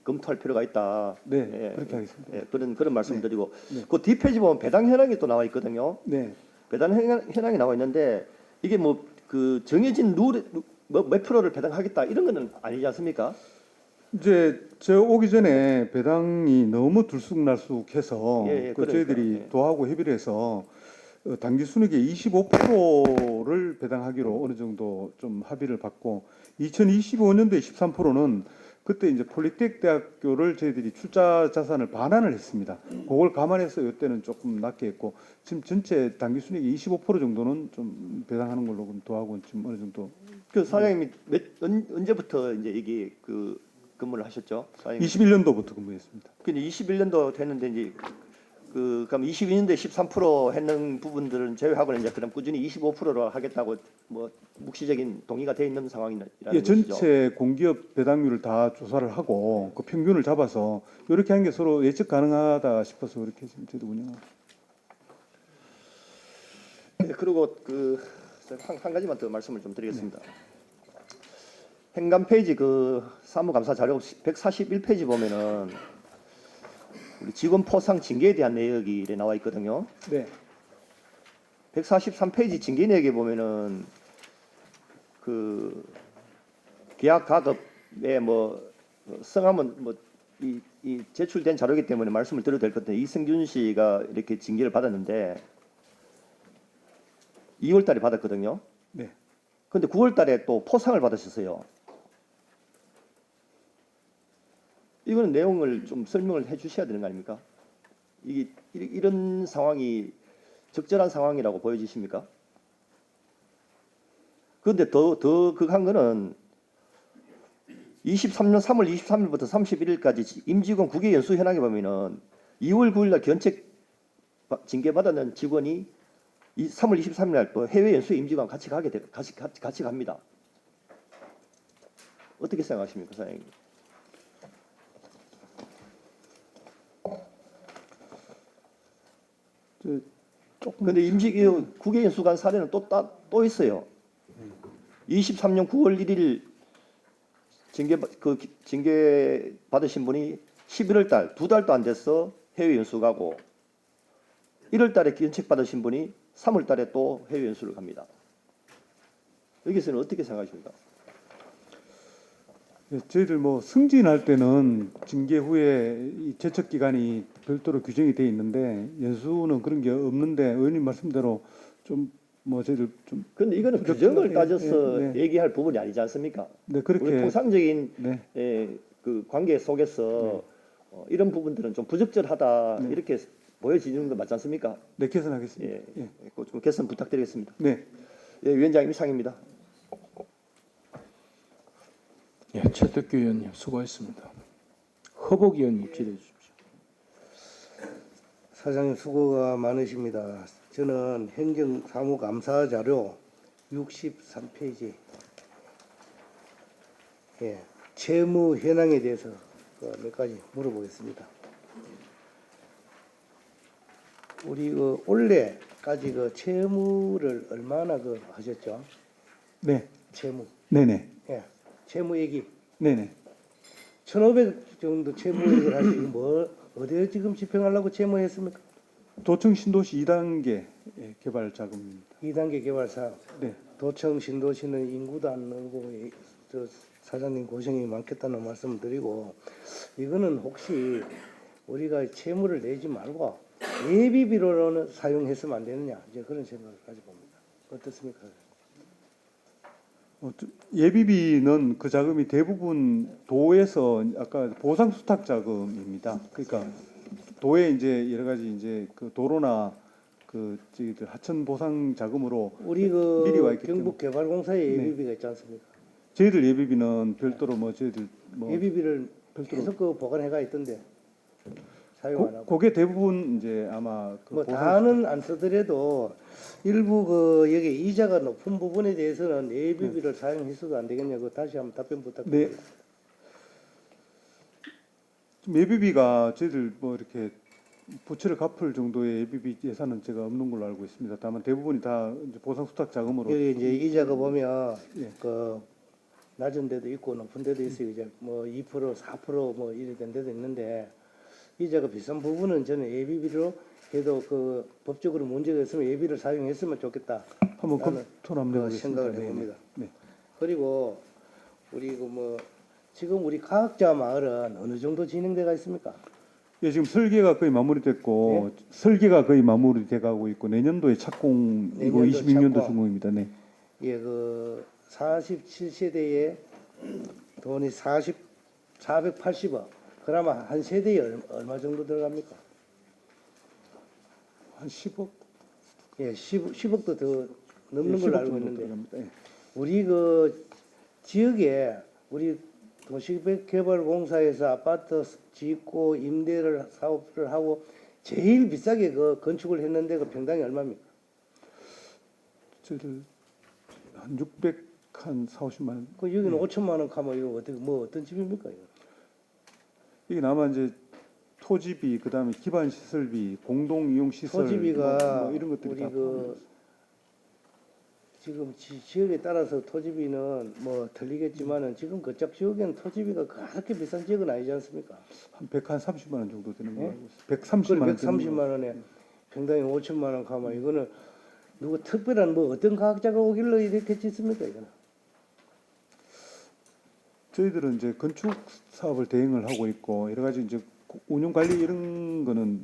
검토할 필요가 있다.
네, 그렇게 하겠습니다.
예, 그런 말씀드리고
네.
그 뒷페이지 보면 배당 현황이 또 나와 있거든요.
네.
배당 현황이 나와 있는데 이게 뭐 그 정해진 룰 몇 프로를 배당하겠다 이런 거는 아니지 않습니까?
이제 저 오기 전에 배당이 너무 들쑥날쑥해서
예,
그
그러니까,
저희들이
예.
도하고 협의를 해서 당기 순이익의 25%를 배당하기로 어느 정도 좀 합의를 받고 2025년도에 13%는 그때 이제 폴리텍 대학교를 저희들이 출자 자산을 반환을 했습니다. 그걸 감안해서 이때는 조금 낮게 했고 지금 전체 당기 순이익의 25% 정도는 좀 배당하는 걸로 그럼 도하고 지금 어느 정도
그 사장님이 언제부터 이제 이게 그 근무를 하셨죠? 사장님.
21년도부터 근무했습니다.
근데 21년도 됐는데 이제 그럼 22년도에 13% 했는 부분들은 제외하고는 이제 그럼 꾸준히 25%로 하겠다고 뭐 묵시적인 동의가 돼 있는 상황이라는
예,
것이죠.
전체 공기업 배당률을 다 조사를 하고 그 평균을 잡아서 이렇게 하는 게 서로 예측 가능하다 싶어서 이렇게 지금 저희도 운영하고.
네, 그리고 그 한 가지만 더 말씀을 좀 드리겠습니다. 행간 페이지 그 사무감사 자료 141페이지 보면은 우리 직원 포상 징계에 대한 내역이 이래 나와 있거든요.
네.
143페이지 징계 내역에 보면은 그 계약 가급에 뭐 성함은 뭐 이 제출된 자료이기 때문에 말씀을 드려도 될 것 같은데 이승균 씨가 이렇게 징계를 받았는데 2월 달에 받았거든요.
네.
그런데 9월 달에 또 포상을 받으셨어요. 이거는 내용을 좀 설명을 해 주셔야 되는 거 아닙니까? 이게 이런 상황이 적절한 상황이라고 보여지십니까? 그런데 더 극한 거는 23년 3월 23일부터 31일까지 임직원 국외 연수 현황에 보면은 2월 9일 날 견책 징계 받았는 직원이 3월 23일 날 또 해외 연수에 임직원 같이 갑니다. 어떻게 생각하십니까, 사장님? 근데 국외 연수 간 사례는 또 있어요. 23년 9월 1일 징계 받으신 분이 11월 달 2달도 안 돼서 해외 연수 가고 1월 달에 견책 받으신 분이 3월 달에 또 해외 연수를 갑니다. 여기서는 어떻게 생각하십니까?
예, 저희들 뭐 승진할 때는 징계 후에 이 제척 기간이 별도로 규정이 돼 있는데 연수는 그런 게 없는데 의원님 말씀대로 좀 뭐 저희들 좀
그런데 이거는
그렇죠.
규정을 따져서
네.
얘기할 부분이 아니지 않습니까?
네, 그렇게
우리 통상적인
네.
그 관계 속에서 이런 부분들은 좀 부적절하다
네.
이렇게 보여지는 거 맞지 않습니까?
네, 개선하겠습니다.
예,
예.
그거 좀 개선 부탁드리겠습니다.
네.
예, 위원장님 이상입니다.
예, 최덕규 의원님 수고했습니다. 허복 의원님 질의해 주십시오.
사장님 수고가 많으십니다. 저는 행정사무감사 자료 63페이지 채무 현황에 대해서 몇 가지 물어보겠습니다. 우리 올해까지 채무를 얼마나 하셨죠?
네.
채무.
네네.
채무액이
네네.
1,500 정도 채무액을 하시고 어디에 지금 집행하려고 채무했습니까?
도청 신도시 2단계 개발 자금입니다.
2단계 개발 사업.
네.
도청 신도시는 인구도 안 늘고 저 사장님 고생이 많겠다는 말씀을 드리고 이거는 혹시 우리가 채무를 내지 말고 예비비로는 사용했으면 안 되느냐 이제 그런 생각을 가지고 봅니다. 어떻습니까?
예비비는 그 자금이 대부분 도에서 아까 보상 수탁 자금입니다. 그러니까 도에 이제 여러 가지 이제 그 도로나 그 저희들 하천 보상 자금으로
우리
미리 와 있기
경북개발공사에 예비비가 있지 않습니까?
저희들 예비비는 별도로 뭐 저희들 뭐
예비비를 계속 보관해가 있던데 사용 안 하고.
그게 대부분 이제 아마 그
뭐
보상
다는 안 쓰더라도 일부 여기 이자가 높은 부분에 대해서는 예비비를 사용해서도 안 되겠냐고 다시 한번 답변 부탁드립니다.
네. 좀 예비비가 저희들 뭐 이렇게 부채를 갚을 정도의 예비비 예산은 제가 없는 걸로 알고 있습니다. 다만 대부분이 다 이제 보상 수탁 자금으로
여기 이제 이자가 보면
예.
그 낮은 데도 있고 높은 데도 있어요. 이제 뭐 2%, 4% 이래 된 데도 있는데 이자가 비싼 부분은 저는 예비비로 해도 그 법적으로 문제가 있으면 예비를 사용했으면 좋겠다.
한번
나는
검토를 한번 해보겠습니다.
생각을
네,
해봅니다.
네.
그리고 우리 지금 우리 과학자 마을은 어느 정도 진행돼가 있습니까?
예, 지금 설계가 거의 마무리됐고 설계가 거의 마무리돼 가고 있고 내년도에 착공이고
내년도
26년도
착공.
준공입니다. 네.
예, 47세대에 돈이 480억. 그러면 한 세대에 얼마 정도 들어갑니까?
한 10억
예, 10억도 더 넘는 걸로 알고 있는데
들어갑니다. 예.
우리 지역에 우리 도시개발공사에서 아파트 짓고 임대를 사업을 하고 제일 비싸게 건축을 했는데 평당이 얼마입니까?
저희들 한 600, 한 4, 50만 원.
여기는 5천만 원 가면 이거 어떤 집입니까? 이거?
이게 아마 이제 토지비, 그다음에 기반 시설비, 공동 이용 시설
토지비가
뭐 이런 것들이
우리
다
지금 지역에 따라서 토지비는 뭐 틀리겠지만은 지금 그쪽 지역에는 토지비가 그렇게 비싼 지역은 아니지 않습니까?
한 130만 원 정도 되는 거
예?
알고 있어요. 130만 원.
130만 원에 평당에 5천만 원 가면 이거는 누구 특별한 뭐 어떤 과학자가 오길래 이렇게 짓습니까 이거는?
저희들은 이제 건축 사업을 대행을 하고 있고 여러 가지 이제 운영 관리 이런 거는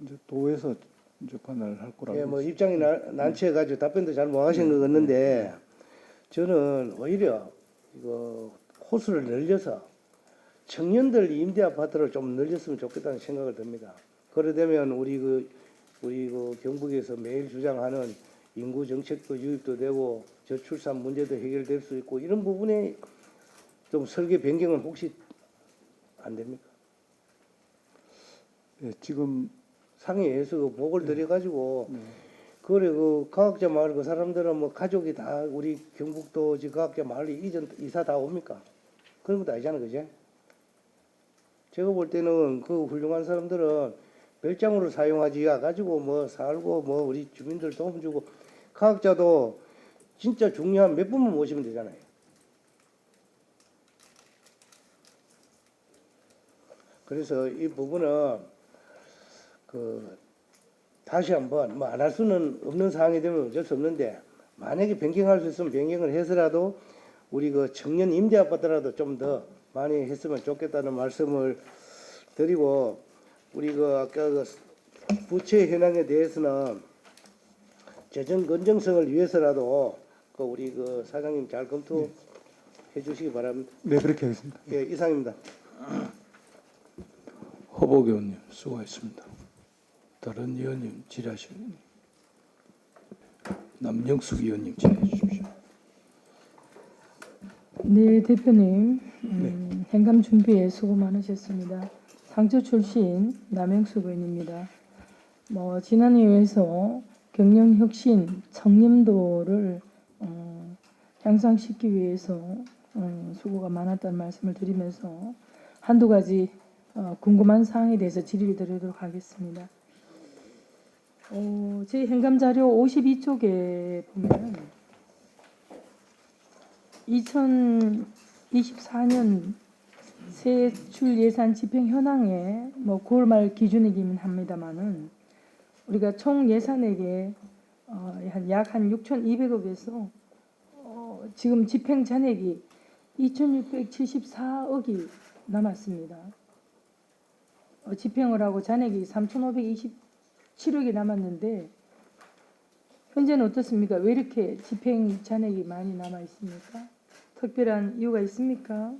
이제 도에서 이제 관할을 할 거라고.
예, 뭐 입장이 난처해가지고 답변도 잘 못 하신 것 같는데 저는 오히려 이거 호수를 늘려서 청년들 임대 아파트를 좀 늘렸으면 좋겠다는 생각을 듭니다. 그러되면 우리 그 경북에서 매일 주장하는 인구 정책도 유입도 되고 저출산 문제도 해결될 수 있고 이런 부분에 좀 설계 변경은 혹시 안 됩니까?
예, 지금
상해에서 그 보고를 드려가지고 그래 그 과학자 마을 그 사람들은 뭐 가족이 다 우리 경북도 지 과학자 마을에 이사 다 옵니까? 그런 것도 아니잖아, 그제? 제가 볼 때는 그 훌륭한 사람들은 별장으로 사용하지 가지고 뭐 살고 뭐 우리 주민들 도움 주고 과학자도 진짜 중요한 몇 분만 모시면 되잖아요. 그래서 이 부분은 그 다시 한번 뭐 안 할 수는 없는 상황이 되면 어쩔 수 없는데 만약에 변경할 수 있으면 변경을 해서라도 우리 그 청년 임대 아파트라도 좀 더 많이 했으면 좋겠다는 말씀을 드리고 우리 그 아까 그 부채 현황에 대해서는 재정 건정성을 위해서라도 그 우리 그 사장님 잘 검토해 주시기 바랍니다.
네 그렇게 하겠습니다.
예, 이상입니다.
허복 의원님 수고하셨습니다. 다른 의원님 질의하시는 남영숙 의원님 질의해 주십시오.
네, 대표님. 행감 준비에 수고 많으셨습니다. 상주 출신 남영숙 의원입니다. 뭐 지난 회에서 경영 혁신 청렴도를 향상시키기 위해서 수고가 많았다는 말씀을 드리면서 한두 가지 궁금한 사항에 대해서 질의를 드리도록 하겠습니다. 제 행감 자료 52쪽에 보면 2024년 세출 예산 집행 현황에 뭐 9월 말 기준이긴 합니다만은 우리가 총 예산액에 약 한 6,200억에서 지금 집행 잔액이 2,674억이 남았습니다. 집행을 하고 잔액이 3,527억이 남았는데 현재는 어떻습니까? 왜 이렇게 집행 잔액이 많이 남아 있습니까? 특별한 이유가 있습니까?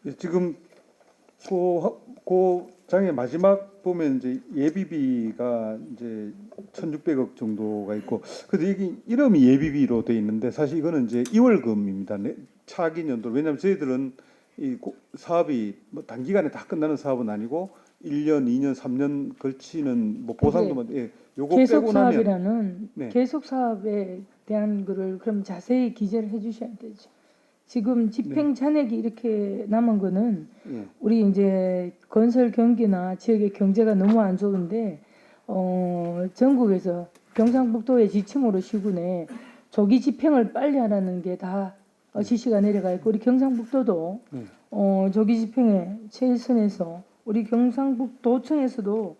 예, 지금 그 장의 마지막 보면 이제 예비비가 이제 1,600억 정도가 있고, 근데 이게 이름이 예비비로 돼 있는데 사실 이거는 이제 2월금입니다. 차기 연도. 왜냐하면 저희들은 이 사업이 뭐 단기간에 다 끝나는 사업은 아니고 1년, 2년, 3년 걸치는 뭐 보상도 예, 요거
계속
빼고 나면
사업이라는
네.
계속 사업에 대한 거를 그럼 자세히 기재를 해주셔야 되죠. 지금 집행 잔액이 이렇게 남은 거는
예.
우리 이제 건설 경기나 지역의 경제가 너무 안 좋은데 전국에서 경상북도의 지침으로 시군에 조기 집행을 빨리 하라는 게 다 지시가 내려가 있고 우리 경상북도도 조기 집행에 최선에서 우리 경상북도청에서도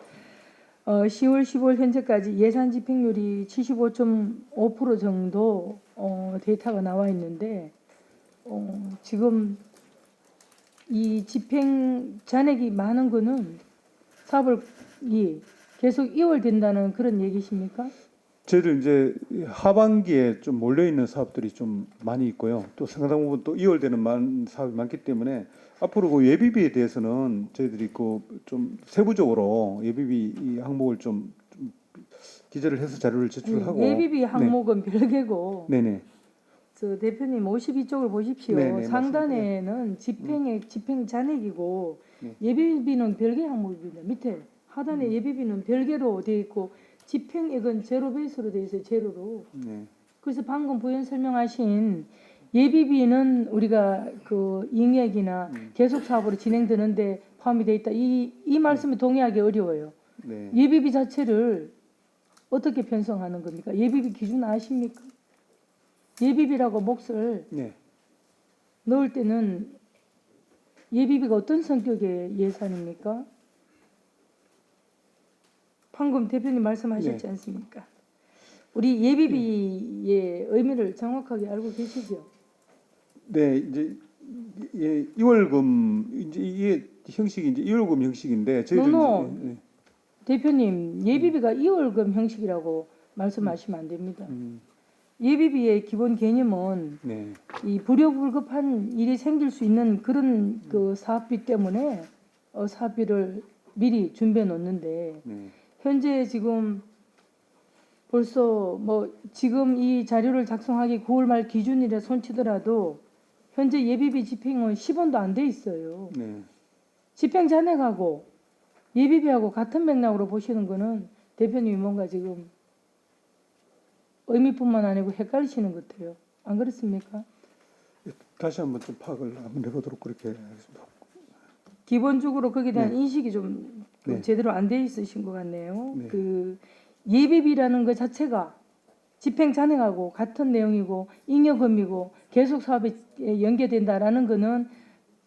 10월 15일 현재까지 예산 집행률이 75.5% 정도 데이터가 나와 있는데 지금 이 집행 잔액이 많은 거는 사업이 계속 이월된다는 그런 얘기십니까?
저희들 이제 하반기에 좀 몰려 있는 사업들이 좀 많이 있고요. 또 상당 부분 또 2월되는 사업이 많기 때문에 앞으로 그 예비비에 대해서는 저희들이 그 좀 세부적으로 예비비 이 항목을 좀 기재를 해서 자료를 제출하고
예비비 항목은 별개고
네네.
저 대표님 52쪽을 보십시오.
네네,
상단에는 집행 잔액이고
네.
예비비는 별개 항목입니다. 밑에 하단에 예비비는 별개로 되어 있고 집행액은 제로 베이스로 되어 있어요. 제로로.
네.
그래서 방금 부연 설명하신 예비비는 우리가 그 잉여액이나 계속 사업으로 진행되는데 포함이 되어 있다. 이 말씀에 동의하기 어려워요.
네.
예비비 자체를 어떻게 편성하는 겁니까? 예비비 기준 아십니까? 예비비라고 몫을
네.
넣을 때는 예비비가 어떤 성격의 예산입니까? 방금 대표님 말씀하셨지 않습니까? 우리 예비비의 의미를 정확하게 알고 계시죠?
네, 이제 예, 2월금 이제 이게 형식이 이제 2월금 형식인데 저희들
노노.
이제,
대표님, 예비비가 2월금 형식이라고 말씀하시면 안 됩니다. 예비비의 기본 개념은
네,
이 불효불급한 일이 생길 수 있는 그런 그 사업비 때문에 사업비를 미리 준비해 놓는데
네,
현재 지금 벌써 뭐 지금 이 자료를 작성하기 9월 말 기준이라 손치더라도 현재 예비비 집행은 10원도 안 돼 있어요.
네.
집행 잔액하고 예비비하고 같은 맥락으로 보시는 거는 대표님이 뭔가 지금 의미뿐만 아니고 헷갈리시는 것 같아요. 안 그렇습니까?
다시 한번 좀 파악을 한번 해보도록 그렇게 하겠습니다.
기본적으로 거기에 대한
네.
인식이 좀
네.
제대로 안 돼 있으신 것 같네요.
네.
그 예비비라는 것 자체가 집행 잔액하고 같은 내용이고 잉여금이고 계속 사업에 연계된다라는 거는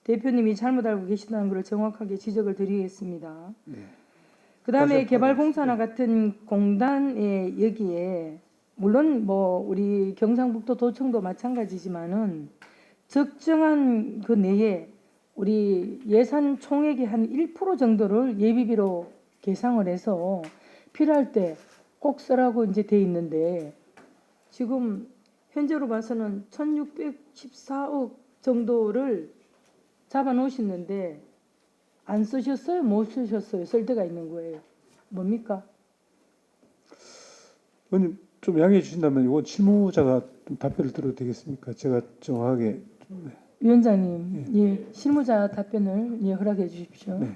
대표님이 잘못 알고 계시다는 걸 정확하게 지적을 드리겠습니다.
네.
그다음에
다시
개발공사나 같은 공단의 여기에 물론 뭐 우리 경상북도 도청도 마찬가지지만은 적정한 그 내에 우리 예산 총액의 한 1% 정도를 예비비로 계상을 해서 필요할 때 꼭 쓰라고 이제 돼 있는데 지금 현재로 봐서는 1,614억 정도를 잡아 놓으셨는데 안 쓰셨어요? 못 쓰셨어요? 쓸 데가 있는 거예요. 뭡니까?
의원님 좀 양해해 주신다면 이건 실무자가 좀 답변을 들어도 되겠습니까? 제가 정확하게
위원장님, 예, 실무자 답변을 예, 허락해 주십시오.
네.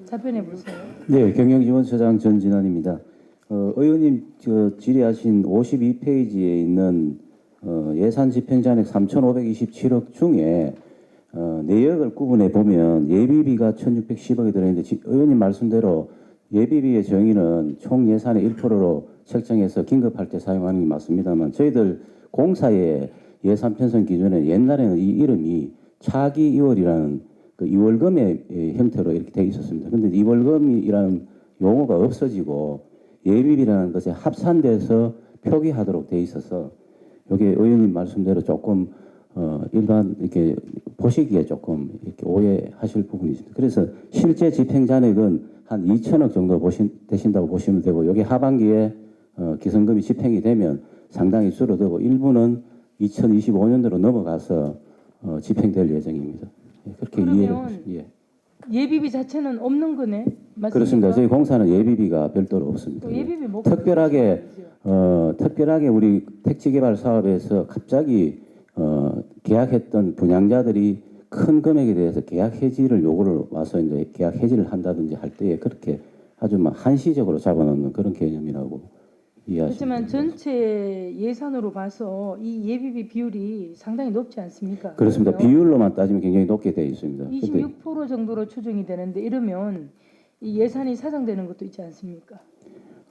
답변해 보세요.
네, 경영지원처장 전진환입니다. 의원님 질의하신 52페이지에 있는 예산 집행 잔액 3,527억 중에 내역을 구분해 보면 예비비가 1,610억이 들어있는데 의원님 말씀대로 예비비의 정의는 총 예산의 1%로 책정해서 긴급할 때 사용하는 게 맞습니다만 저희들 공사의 예산 편성 기준에 옛날에는 이 이름이 차기 2월이라는 그 2월금의 형태로 이렇게 되어 있었습니다. 그런데 2월금이라는 용어가 없어지고 예비비라는 것에 합산돼서 표기하도록 되어 있어서 이게 의원님 말씀대로 조금 일반 이렇게 보시기에 조금 이렇게 오해하실 부분이 있습니다. 그래서 실제 집행 잔액은 한 2천억 정도 되신다고 보시면 되고 여기 하반기에 기성금이 집행이 되면 상당히 줄어들고 일부는 2025년도로 넘어가서 집행될 예정입니다. 그렇게 이해를 예.
예비비 자체는 없는 거네. 맞습니까?
그렇습니다. 저희 공사는 예비비가 별도로 없습니다.
또 예비비 못
특별하게 우리 택지 개발 사업에서 갑자기 계약했던 분양자들이 큰 금액에 대해서 계약 해지를 요구를 와서 이제 계약 해지를 한다든지 할 때에 그렇게 아주 막 한시적으로 잡아놓는 그런 개념이라고 이해하시면
그렇지만 전체 예산으로 봐서 이 예비비 비율이 상당히 높지 않습니까?
그렇습니다.
그러면
비율로만 따지면 굉장히 높게 되어 있습니다. 근데
26% 정도로 추정이 되는데 이러면 이 예산이 사정되는 것도 있지 않습니까?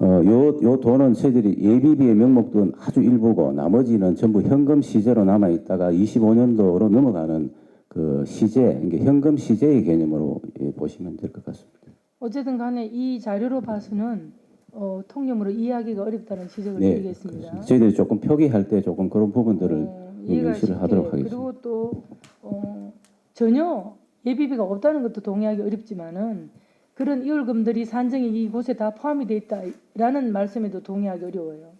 요 돈은 저희들이 예비비의 명목은 아주 일부고 나머지는 전부 현금 시제로 남아 있다가 25년도로 넘어가는 그 시제, 이게 현금 시제의 개념으로 보시면 될 것 같습니다.
어쨌든 간에 이 자료로 봐서는 통념으로 이해하기가 어렵다는 지적을 드리겠습니다.
그렇습니다. 저희들이 조금 표기할 때 조금 그런 부분들을
이해가
명시를
쉽게
하도록 하겠습니다.
그리고 또 전혀 예비비가 없다는 것도 동의하기 어렵지만은 그런 이월금들이 산정이 이곳에 다 포함이 돼 있다라는 말씀에도 동의하기 어려워요.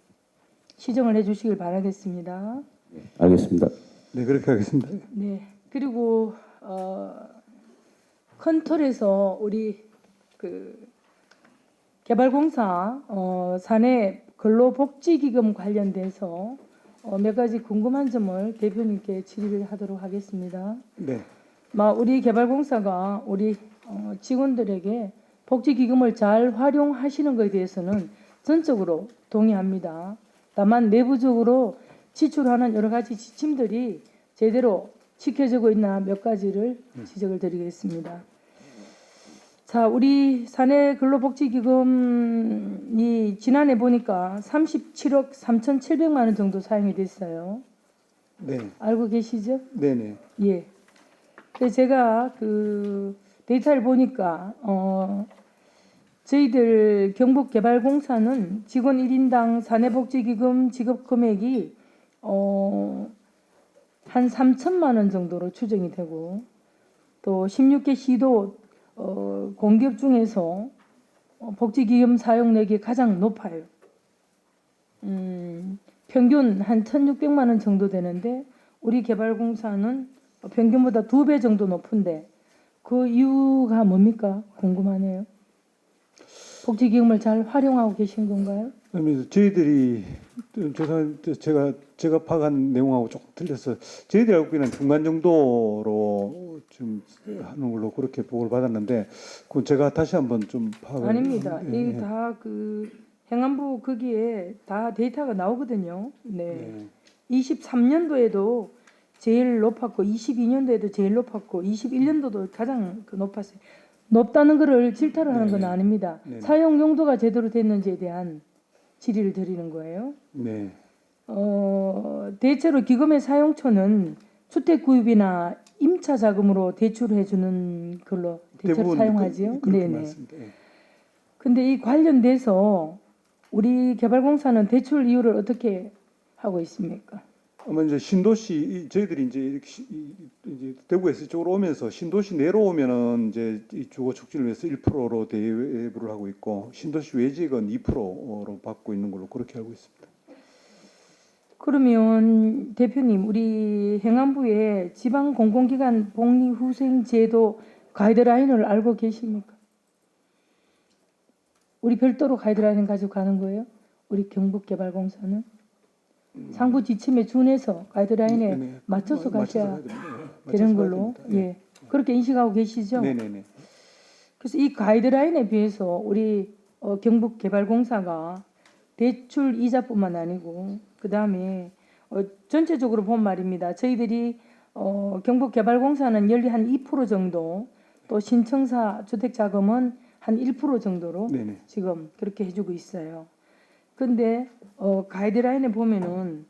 시정을 해주시길 바라겠습니다.
알겠습니다.
네 그렇게 하겠습니다.
네. 그리고 컨톨에서 우리 그 개발공사 사내 근로복지기금 관련돼서 몇 가지 궁금한 점을 대표님께 질의를 하도록 하겠습니다.
네.
우리 개발공사가 우리 직원들에게 복지기금을 잘 활용하시는 것에 대해서는 전적으로 동의합니다. 다만 내부적으로 지출하는 여러 가지 지침들이 제대로 지켜지고 있나 몇 가지를 지적을 드리겠습니다. 자, 우리 사내 근로복지기금이 지난해 보니까 37억 3,700만 원 정도 사용이 됐어요.
네,
알고 계시죠?
네네.
예. 그래서 제가 그 데이터를 보니까 저희들 경북개발공사는 직원 1인당 사내복지기금 지급 금액이 한 3천만 원 정도로 추정이 되고 또 16개 시도 공기업 중에서 복지기금 사용액이 가장 높아요. 평균 한 1,600만 원 정도 되는데 우리 개발공사는 평균보다 2배 정도 높은데 그 이유가 뭡니까? 궁금하네요. 복지기금을 잘 활용하고 계신 건가요?
그러면서 저희들이 죄송한데 제가 파악한 내용하고 조금 틀려서 저희들이 알고 있는 중간 정도로 좀 하는 걸로 그렇게 보고를 받았는데 그건 제가 다시 한번 좀 파악을
아닙니다.
예,
이게 다 그 행안부 거기에 다 데이터가 나오거든요. 네. 23년도에도 제일 높았고 22년도에도 제일 높았고 21년도도 가장 그 높았어요. 높다는 것을 질타를 하는 건 아닙니다.
네네.
사용 용도가 제대로 됐는지에 대한 질의를 드리는 거예요.
네.
대체로 기금의 사용처는 주택 구입이나 임차 자금으로 대출해 주는 걸로 대체로
대부분
사용하지요.
그렇게
네네.
맞습니다. 예.
근데 이 관련돼서 우리 개발공사는 대출 이유를 어떻게 하고 있습니까?
아마 이제 신도시 저희들이 이제 이제 대구에서 이쪽으로 오면서 신도시 내려오면은 이제 이 주거 촉진을 위해서 1%로 대부를 하고 있고 신도시 외지역은 2%로 받고 있는 걸로 그렇게 알고 있습니다.
그러면 대표님, 우리 행안부의 지방 공공기관 복리후생제도 가이드라인을 알고 계십니까? 우리 별도로 가이드라인 가지고 가는 거예요? 우리 경북개발공사는 상부 지침에 준해서 가이드라인에
네,
맞춰서 가셔야
가야 됩니다. 예,
되는
맞춰서 가야
걸로
됩니다.
예 그렇게 인식하고 계시죠?
네네네.
그래서 이 가이드라인에 비해서 우리 경북개발공사가 대출 이자뿐만 아니고 그 다음에 전체적으로 본 말입니다. 저희들이 경북개발공사는 연리 한 2% 정도 또 신청사 주택자금은 한 1% 정도로
네네.
지금 그렇게 해주고 있어요. 근데 가이드라인에 보면은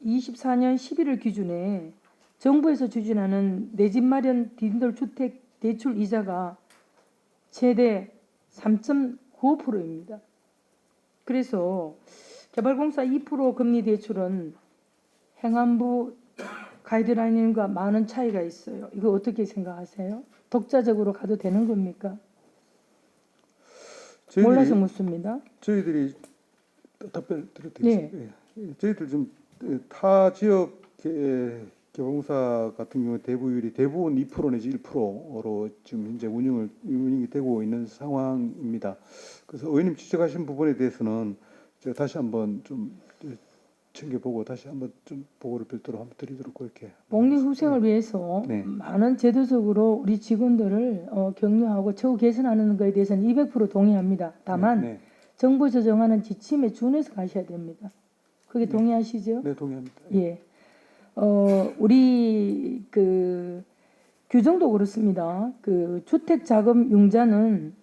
24년 11월 기준에 정부에서 추진하는 내 집 마련 디딤돌 주택 대출 이자가 최대 3.95%입니다. 그래서 개발공사 2% 금리 대출은 행안부 가이드라인과 많은 차이가 있어요. 이거 어떻게 생각하세요? 독자적으로 가도 되는 겁니까? 몰라서 묻습니다.
저희들이 답변 드려도
네.
되겠습니다. 예. 저희들 좀 타 지역 개발공사 같은 경우 대부율이 대부분 2% 내지 1%로 지금 현재 운영이 되고 있는 상황입니다. 그래서 의원님 지적하신 부분에 대해서는 제가 다시 한번 좀 챙겨보고 다시 한번 좀 보고를 별도로 한번 드리도록 그렇게.
복리후생을 위해서
네.
많은 제도적으로 우리 직원들을 격려하고 처우 개선하는 것에 대해서는 200% 동의합니다. 다만
네,
정부에서 정하는 지침에 준해서 가셔야 됩니다. 그게 동의하시죠?
네 동의합니다.
예. 우리 그 규정도 그렇습니다. 그 주택 자금 융자는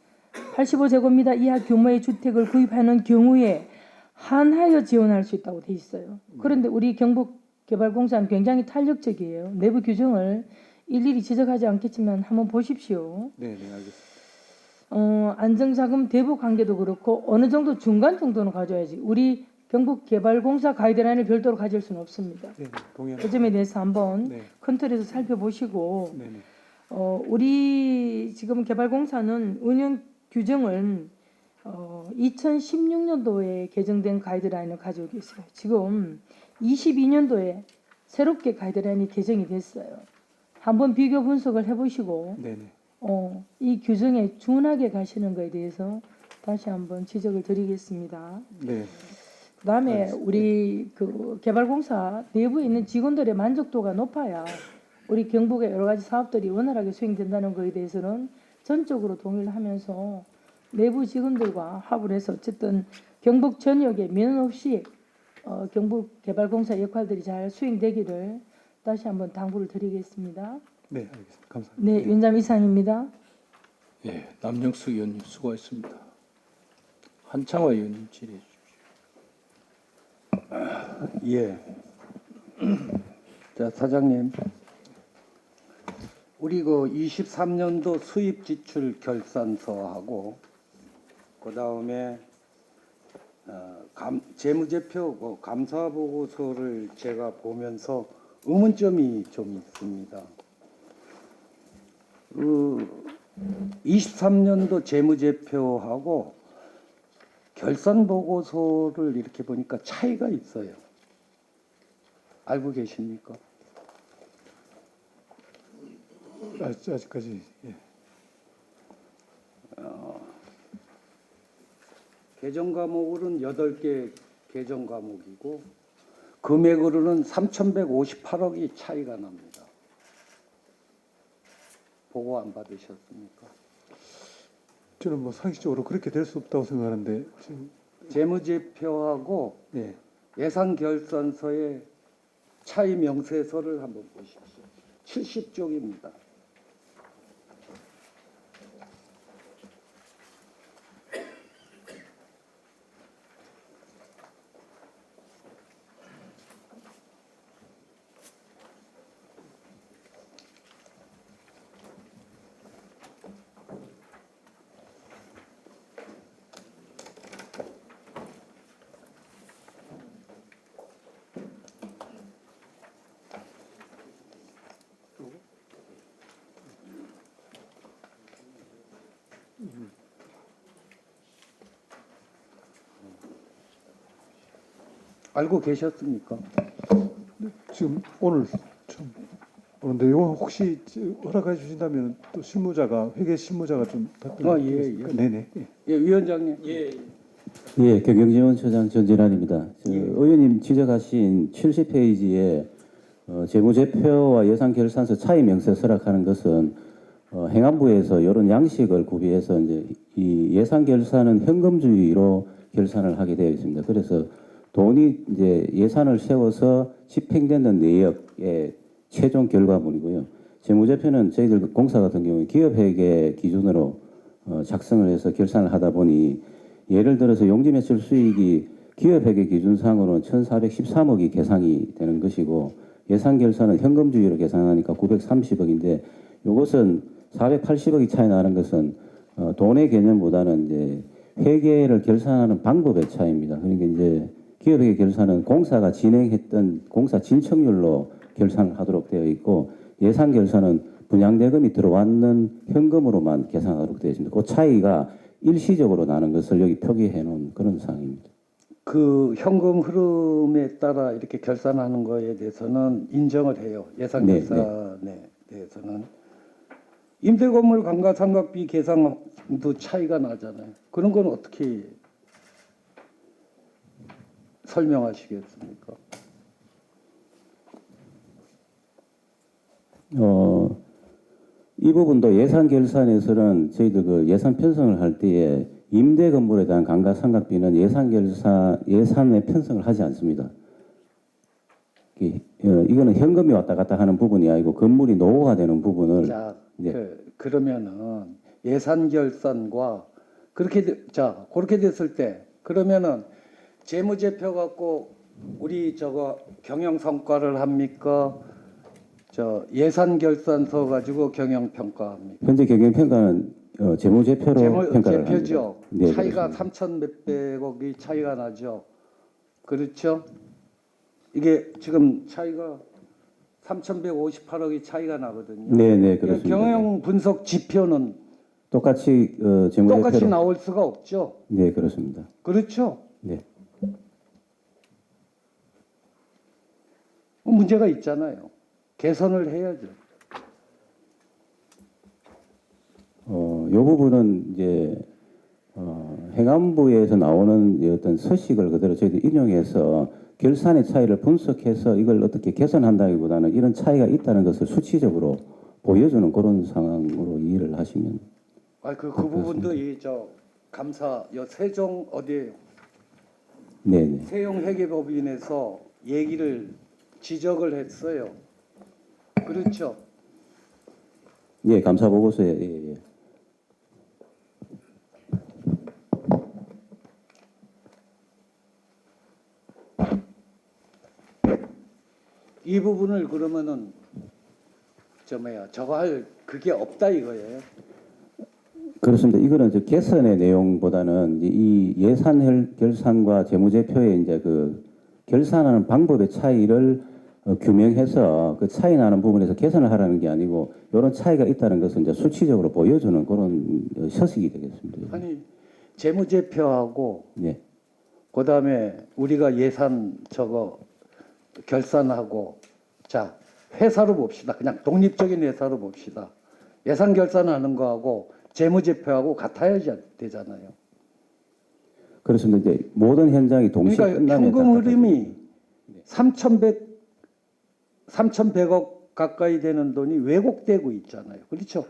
85제곱미터 이하 규모의 주택을 구입하는 경우에 한하여 지원할 수 있다고 돼 있어요. 그런데 우리 경북개발공사는 굉장히 탄력적이에요. 내부 규정을 일일이 지적하지 않겠지만 한번 보십시오.
네, 네 알겠습니다.
안정자금 대부 관계도 그렇고 어느 정도 중간 정도는 가져야지. 우리 경북개발공사 가이드라인을 별도로 가질 수는 없습니다.
네, 동의합니다.
그 점에 대해서 한번
네,
컨트롤에서 살펴보시고
네, 네.
우리 지금 개발공사는 운영 규정은 2016년도에 개정된 가이드라인을 가지고 계세요. 지금 22년도에 새롭게 가이드라인이 개정이 됐어요. 한번 비교 분석을 해보시고
네, 네.
이 규정에 준하게 가시는 것에 대해서 다시 한번 지적을 드리겠습니다.
네.
그다음에 우리 그 개발공사 내부에 있는 직원들의 만족도가 높아야 우리 경북의 여러 가지 사업들이 원활하게 수행된다는 것에 대해서는 전적으로 동의를 하면서 내부 직원들과 합을 해서 어쨌든 경북 전역에 면 없이 경북개발공사 역할들이 잘 수행되기를 다시 한번 당부를 드리겠습니다.
네, 알겠습니다. 감사합니다.
네, 위원장 이상입니다.
예, 남영숙 의원님 수고하셨습니다. 한창화 의원님 질의해 주십시오.
예. 자, 사장님. 우리 그 23년도 수입 지출 결산서하고 그다음에 재무제표 감사 보고서를 제가 보면서 의문점이 좀 있습니다. 23년도 재무제표하고 결산 보고서를 이렇게 보니까 차이가 있어요. 알고 계십니까?
아직까지 예.
계정 과목으로는 8개 계정 과목이고 금액으로는 3,158억이 차이가 납니다. 보고 안 받으셨습니까?
저는 뭐 상식적으로 그렇게 될 수 없다고 생각하는데 지금
재무제표하고
예.
예산 결산서의 차이 명세서를 한번 보십시오. 70쪽입니다. 알고 계셨습니까?
지금 오늘 좀 오는데 이거 혹시 허락해 주신다면 또 실무자가 회계 실무자가 좀
예.
네네.
예, 위원장님.
예, 경영지원처장 전진환입니다. 의원님 지적하신 70페이지에 재무제표와 예산결산서 차이 명세 서락하는 것은 행안부에서 이런 양식을 구비해서 이제 이 예산결산은 현금주의로 결산을 하게 되어 있습니다. 그래서 돈이 이제 예산을 세워서 집행되는 내역의 최종 결과물이고요. 재무제표는 저희들 공사 같은 경우에 기업회계 기준으로 작성을 해서 결산을 하다 보니 예를 들어서 용지매출 수익이 기업회계 기준상으로는 1,413억이 계상이 되는 것이고 예산 결산은 현금주의로 계산하니까 930억인데 이것은 480억이 차이 나는 것은 돈의 개념보다는 이제 회계를 결산하는 방법의 차이입니다. 그러니까 이제 기업회계 결산은 공사가 진행했던 공사 진척률로 결산을 하도록 되어 있고 예산 결산은 분양대금이 들어왔는 현금으로만 계산하도록 되어 있습니다. 그 차이가 일시적으로 나는 것을 여기 표기해 놓은 그런 사항입니다.
그 현금 흐름에 따라 이렇게 결산하는 거에 대해서는 인정을 해요. 예산
네,
결산에 대해서는. 임대건물 감가상각비 계산도 차이가 나잖아요. 그런 건 어떻게 설명하시겠습니까?
이 부분도 예산 결산에서는 저희들 그 예산 편성을 할 때에 임대 건물에 대한 감가상각비는 예산에 편성을 하지 않습니다. 이거는 현금이 왔다 갔다 하는 부분이 아니고 건물이 노후가 되는 부분을
자,
네.
그러면은 예산 결산과 그렇게 됐을 때 그러면은 재무제표 갖고 우리 저거 경영 성과를 합니까? 저 예산 결산서 가지고 경영 평가합니까?
현재 경영평가는 재무제표로 평가를
제표죠.
합니다. 네,
차이가
그렇습니다.
3천 몇백억이 차이가 나죠. 그렇죠? 이게 지금 차이가 3,158억이 차이가 나거든요.
네, 그렇습니다.
경영 분석 지표는
똑같이 재무제표로
똑같이 나올 수가 없죠.
네, 그렇습니다.
그렇죠?
네.
문제가 있잖아요. 개선을 해야죠.
이 부분은 이제 행안부에서 나오는 어떤 서식을 그대로 저희들 인용해서 결산의 차이를 분석해서 이걸 어떻게 개선한다기보다는 이런 차이가 있다는 것을 수치적으로 보여주는 그런 상황으로 이해를 하시면.
그 부분도 감사 세종 어디에요?
네.
세용회계법인에서 얘기를 지적을 했어요. 그렇죠?
예, 감사 보고서에 예.
이 부분을 그러면은 저거 할 그게 없다 이거예요.
그렇습니다. 이거는 이제 개선의 내용보다는 이제 이 예산 결산과 재무제표의 이제 그 결산하는 방법의 차이를 규명해서 그 차이 나는 부분에서 개선을 하라는 게 아니고 이런 차이가 있다는 것을 이제 수치적으로 보여주는 그런 서식이 되겠습니다.
아니 재무제표하고
예.
그다음에 우리가 예산 저거 결산하고 자 회사로 봅시다. 그냥 독립적인 회사로 봅시다. 예산 결산하는 거하고 재무제표하고 같아야 되잖아요.
그렇습니다. 이제 모든 현장이 동시에
그러니까
끝나면
현금
다
흐름이 3,100억 가까이 되는 돈이 왜곡되고 있잖아요. 그렇죠?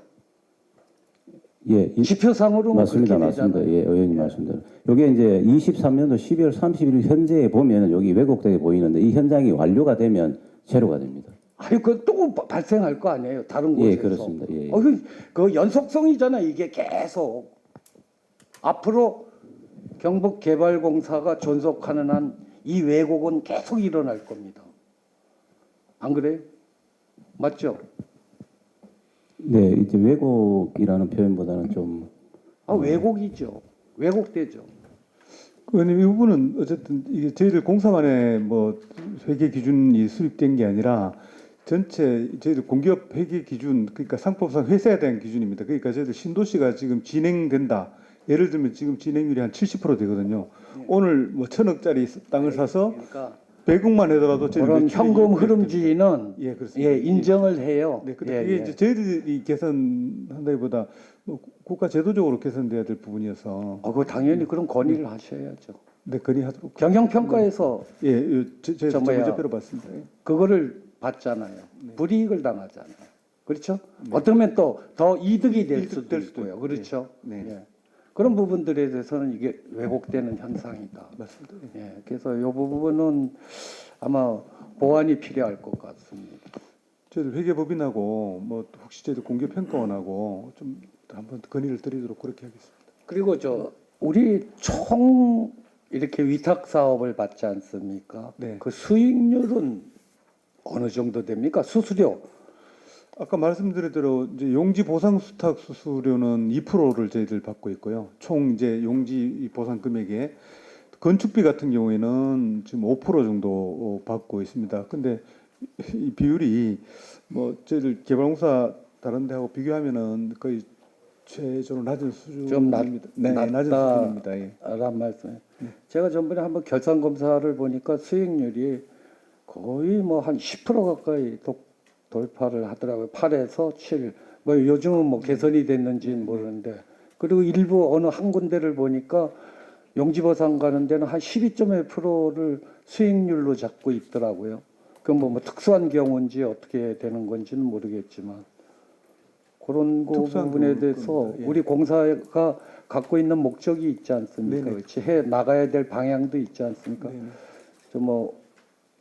예,
지표상으로는
맞습니다.
그렇게
맞습니다.
되잖아요.
예, 의원님 말씀대로. 이게 이제 23년도 12월 31일 현재에 보면 여기 왜곡되게 보이는데 이 현장이 완료가 되면 제로가 됩니다.
아니 그또 발생할 거 아니에요. 다른 곳에서.
예, 그렇습니다. 예.
그 연속성이잖아요. 이게 계속 앞으로 경북개발공사가 존속하는 한 이 왜곡은 계속 일어날 겁니다. 안 그래요? 맞죠?
네, 이제 왜곡이라는 표현보다는 좀
왜곡이죠. 왜곡되죠.
의원님 이 부분은 어쨌든 이게 저희들 공사만의 뭐 회계 기준이 수립된 게 아니라 전체 저희들 공기업 회계 기준 그러니까 상법상 회사에 대한 기준입니다. 그러니까 저희들 신도시가 지금 진행된다. 예를 들면 지금 진행률이 한 70% 되거든요. 오늘 뭐 1,000억짜리 땅을 사서
그러니까
100억만 하더라도 저희들
그런
매출이
현금
200억
흐름주의는
예, 그렇습니다.
인정을 해요.
네, 근데 그게 이제 저희들이 개선한다기보다 뭐 국가 제도적으로 개선돼야 될 부분이어서
그거 당연히 그런 건의를 하셔야죠.
네, 건의하도록.
경영평가에서
예, 저희
저 뭐야.
제표로 봤습니다. 예.
그거를 받잖아요. 불이익을 당하잖아요. 그렇죠? 어쩌면 또 더 이득이 될
이득
수도
될 수도
있고요.
있고.
그렇죠?
네.
예. 그런 부분들에 대해서는 이게 왜곡되는 현상이다.
맞습니다. 예.
예. 그래서 이 부분은 아마 보완이 필요할 것 같습니다.
저희들 회계법인하고 뭐 혹시 저희들 공개평가원하고 좀 한번 건의를 드리도록 그렇게 하겠습니다.
그리고 우리 총 이렇게 위탁 사업을 받지 않습니까?
네.
그 수익률은 어느 정도 됩니까? 수수료.
아까 말씀드린 대로 이제 용지 보상 수탁 수수료는 2%를 저희들 받고 있고요. 총 이제 용지 보상 금액에 건축비 같은 경우에는 지금 5% 정도 받고 있습니다. 근데 이 비율이 뭐 저희들 개발공사 다른 데하고 비교하면은 거의 최저로 낮은 수준입니다.
좀
네, 낮은 수준입니다. 예.
란 말씀이에요. 제가 전번에 한번 결산 검사를 보니까 수익률이 거의 뭐 한 10% 가까이 돌파를 하더라고요. 8에서 7. 뭐 요즘은 뭐 개선이 됐는지는 모르는데 그리고 일부 어느 한 군데를 보니까 용지보상 가는 데는 한 12.1%를 수익률로 잡고 있더라고요. 그건 뭐 특수한 경우인지 어떻게 되는 건지는 모르겠지만 그런 거
특수한
부분에 대해서
겁니다. 예.
우리 공사가 갖고 있는 목적이 있지 않습니까?
네네.
그렇지? 해 나가야 될 방향도 있지 않습니까?
네.
좀 뭐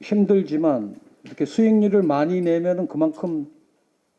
힘들지만 이렇게 수익률을 많이 내면은 그만큼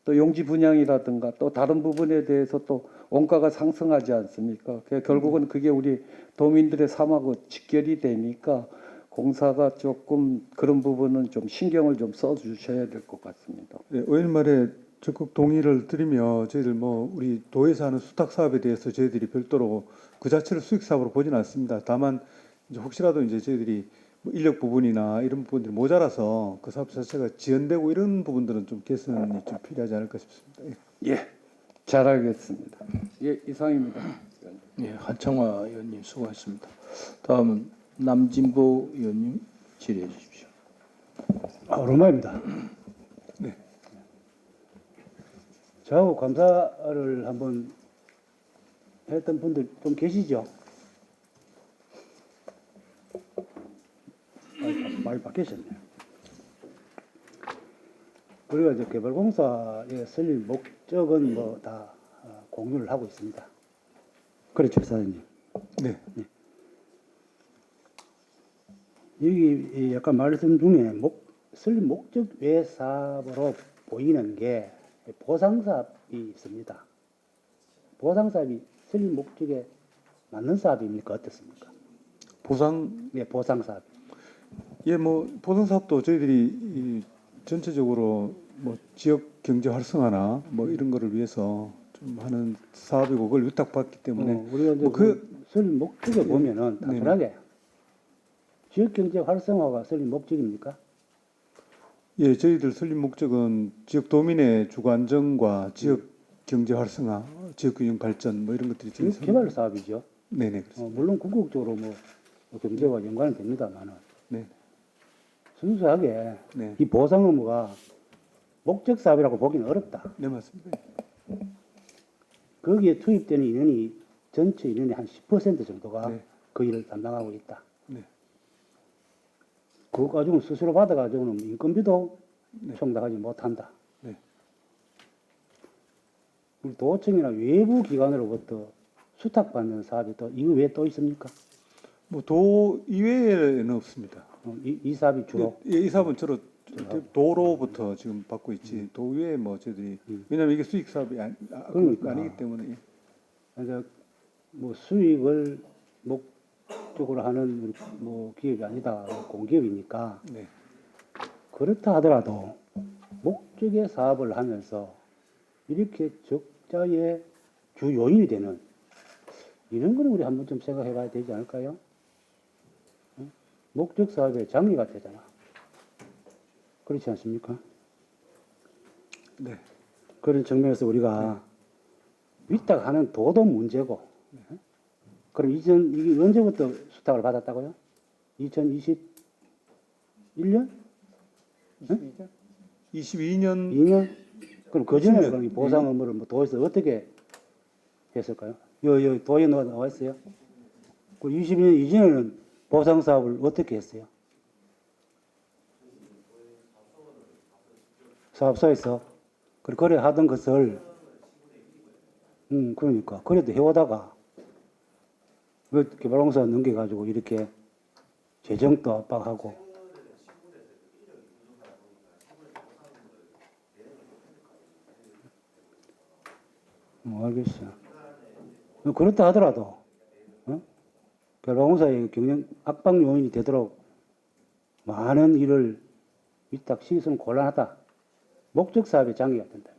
또 용지 분양이라든가 또 다른 부분에 대해서 또 원가가 상승하지 않습니까? 결국은 그게 우리 도민들의 삶하고 직결이 되니까 공사가 조금 그런 부분은 좀 신경을 좀 써주셔야 될 것 같습니다.
네, 의원님 말에 적극 동의를 드리며 저희들 뭐 우리 도에서 하는 수탁 사업에 대해서 저희들이 별도로 그 자체를 수익 사업으로 보지는 않습니다. 다만 이제 혹시라도 이제 저희들이 뭐 인력 부분이나 이런 부분들이 모자라서 그 사업 자체가 지연되고 이런 부분들은 좀 개선이 좀 필요하지 않을까 싶습니다. 예.
예, 잘 알겠습니다. 예, 이상입니다.
예, 한창화 의원님 수고하셨습니다. 다음은 남진보 의원님 질의해 주십시오.
오랜만입니다. 저하고 감사를 한번 했던 분들 좀 계시죠? 많이 바뀌셨네요. 우리가 이제 개발공사에 설립 목적은 뭐 다 공유를 하고 있습니다. 그렇죠, 사장님.
네.
여기 약간 말씀 중에 설립 목적 외 사업으로 보이는 게 보상사업이 있습니다. 보상사업이 설립 목적에 맞는 사업입니까? 어떻습니까?
보상
네, 보상사업.
예, 뭐 보상 사업도 저희들이 전체적으로 뭐 지역 경제 활성화나 뭐 이런 거를 위해서 좀 하는 사업이고 그걸 위탁받기 때문에
우리가 이제
뭐
설립 목적에 보면은
네.
단순하게 지역 경제 활성화가 설립 목적입니까?
예, 저희들 설립 목적은 지역 도민의 주거 안정과 지역 경제 활성화, 지역 균형 발전 뭐 이런 것들이 저희
지역 개발 사업이죠.
네네 그렇습니다.
물론 궁극적으로 뭐 경제와 연관이 됩니다만은
네.
순수하게
네.
이 보상 의무가 목적 사업이라고 보기는 어렵다.
네 맞습니다.
거기에 투입되는 인원이 전체 인원의 한 10% 정도가
네.
그 일을 담당하고 있다.
네.
그거 가지고 스스로 받아가지고는 인건비도
네.
충당하지 못한다.
네.
우리 도청이나 외부 기관으로부터 수탁받는 사업이 또 이거 외에 또 있습니까?
뭐 도 이외에는 없습니다.
이 사업이 주로
예, 이 사업은 주로 도로부터 지금 받고 있지 도 외에 뭐 저희들이 왜냐하면 이게 수익 사업이
그러니까.
아니기 때문에
그러니까 뭐 수익을 목적으로 하는 우리 뭐 기업이 아니다 공기업이니까
네.
그렇다 하더라도 목적의 사업을 하면서 이렇게 적자의 주 요인이 되는 이런 거는 우리 한번 좀 생각해 봐야 되지 않을까요? 응? 목적 사업의 장애가 되잖아. 그렇지 않습니까?
네.
그런 측면에서 우리가 위탁하는 도도 문제고, 그럼 이게 언제부터 수탁을 받았다고요? 2021년?
22년
2년? 그럼 그 전에
20년.
그럼 이 보상 의무를 뭐 도에서 어떻게 했을까요? 요 도에 나와 있어요? 그 22년 이전에는 보상 사업을 어떻게 했어요? 사업소에서 그래 하던 것을 그러니까 그래도 해오다가 왜 개발공사 넘겨가지고 이렇게 재정도 압박하고 알겠어. 그렇다 하더라도 개발공사의 경영 압박 요인이 되도록 많은 일을 위탁시키서는 곤란하다. 목적 사업의 장애가 된다.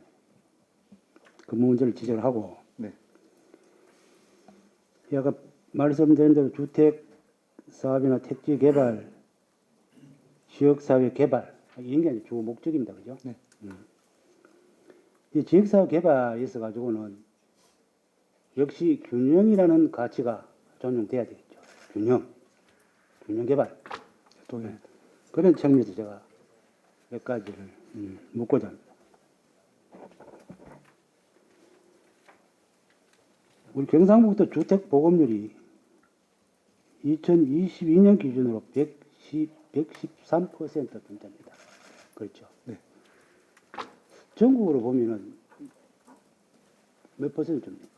그 문제를 지적을 하고,
네.
아까 말씀드린 대로 주택 사업이나 택지 개발, 지역 사회 개발 이런 게 주 목적입니다, 그죠?
네.
이 지역 사회 개발에 있어 가지고는 역시 균형이라는 가치가 존중돼야 되겠죠. 균형 개발.
동의합니다.
그런 측면에서 제가 몇 가지를 묻고자 합니다. 우리 경상북도 주택 보급률이 2022년 기준으로 113% 된답니다. 그렇죠?
네.
전국으로 보면은 몇 퍼센트입니까?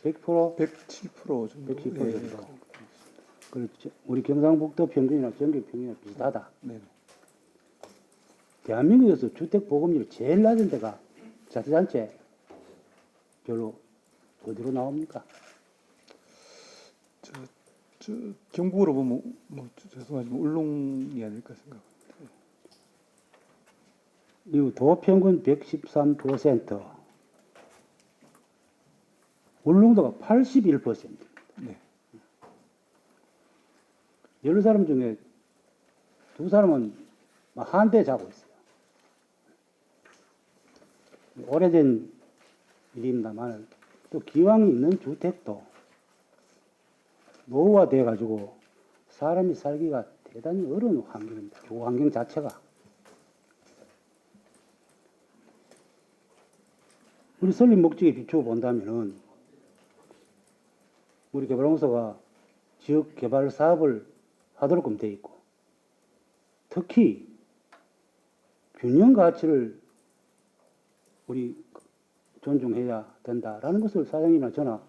100%?
107% 정도.
110%
예,
정도. 그렇죠. 우리 경상북도 평균이나 전국 평균이나 비슷하다.
네.
대한민국에서 주택 보급률이 제일 낮은 데가 자치단체 별로 어디로 나옵니까?
저 경북으로 보면 뭐 죄송하지만 울릉이 아닐까 생각합니다.
이 도평균 113%, 울릉도가 81%입니다.
네.
10사람 중에 2사람은 한 대 자고 있어요. 오래된 일입니다만 또 기왕이 있는 주택도 노후화돼 가지고 사람이 살기가 대단히 어려운 환경입니다. 주 환경 자체가. 우리 설립 목적에 비추어 본다면은 우리 개발공사가 지역 개발 사업을 하도록끔 돼 있고 특히 균형 가치를 우리 존중해야 된다라는 것을 사장님이나 저나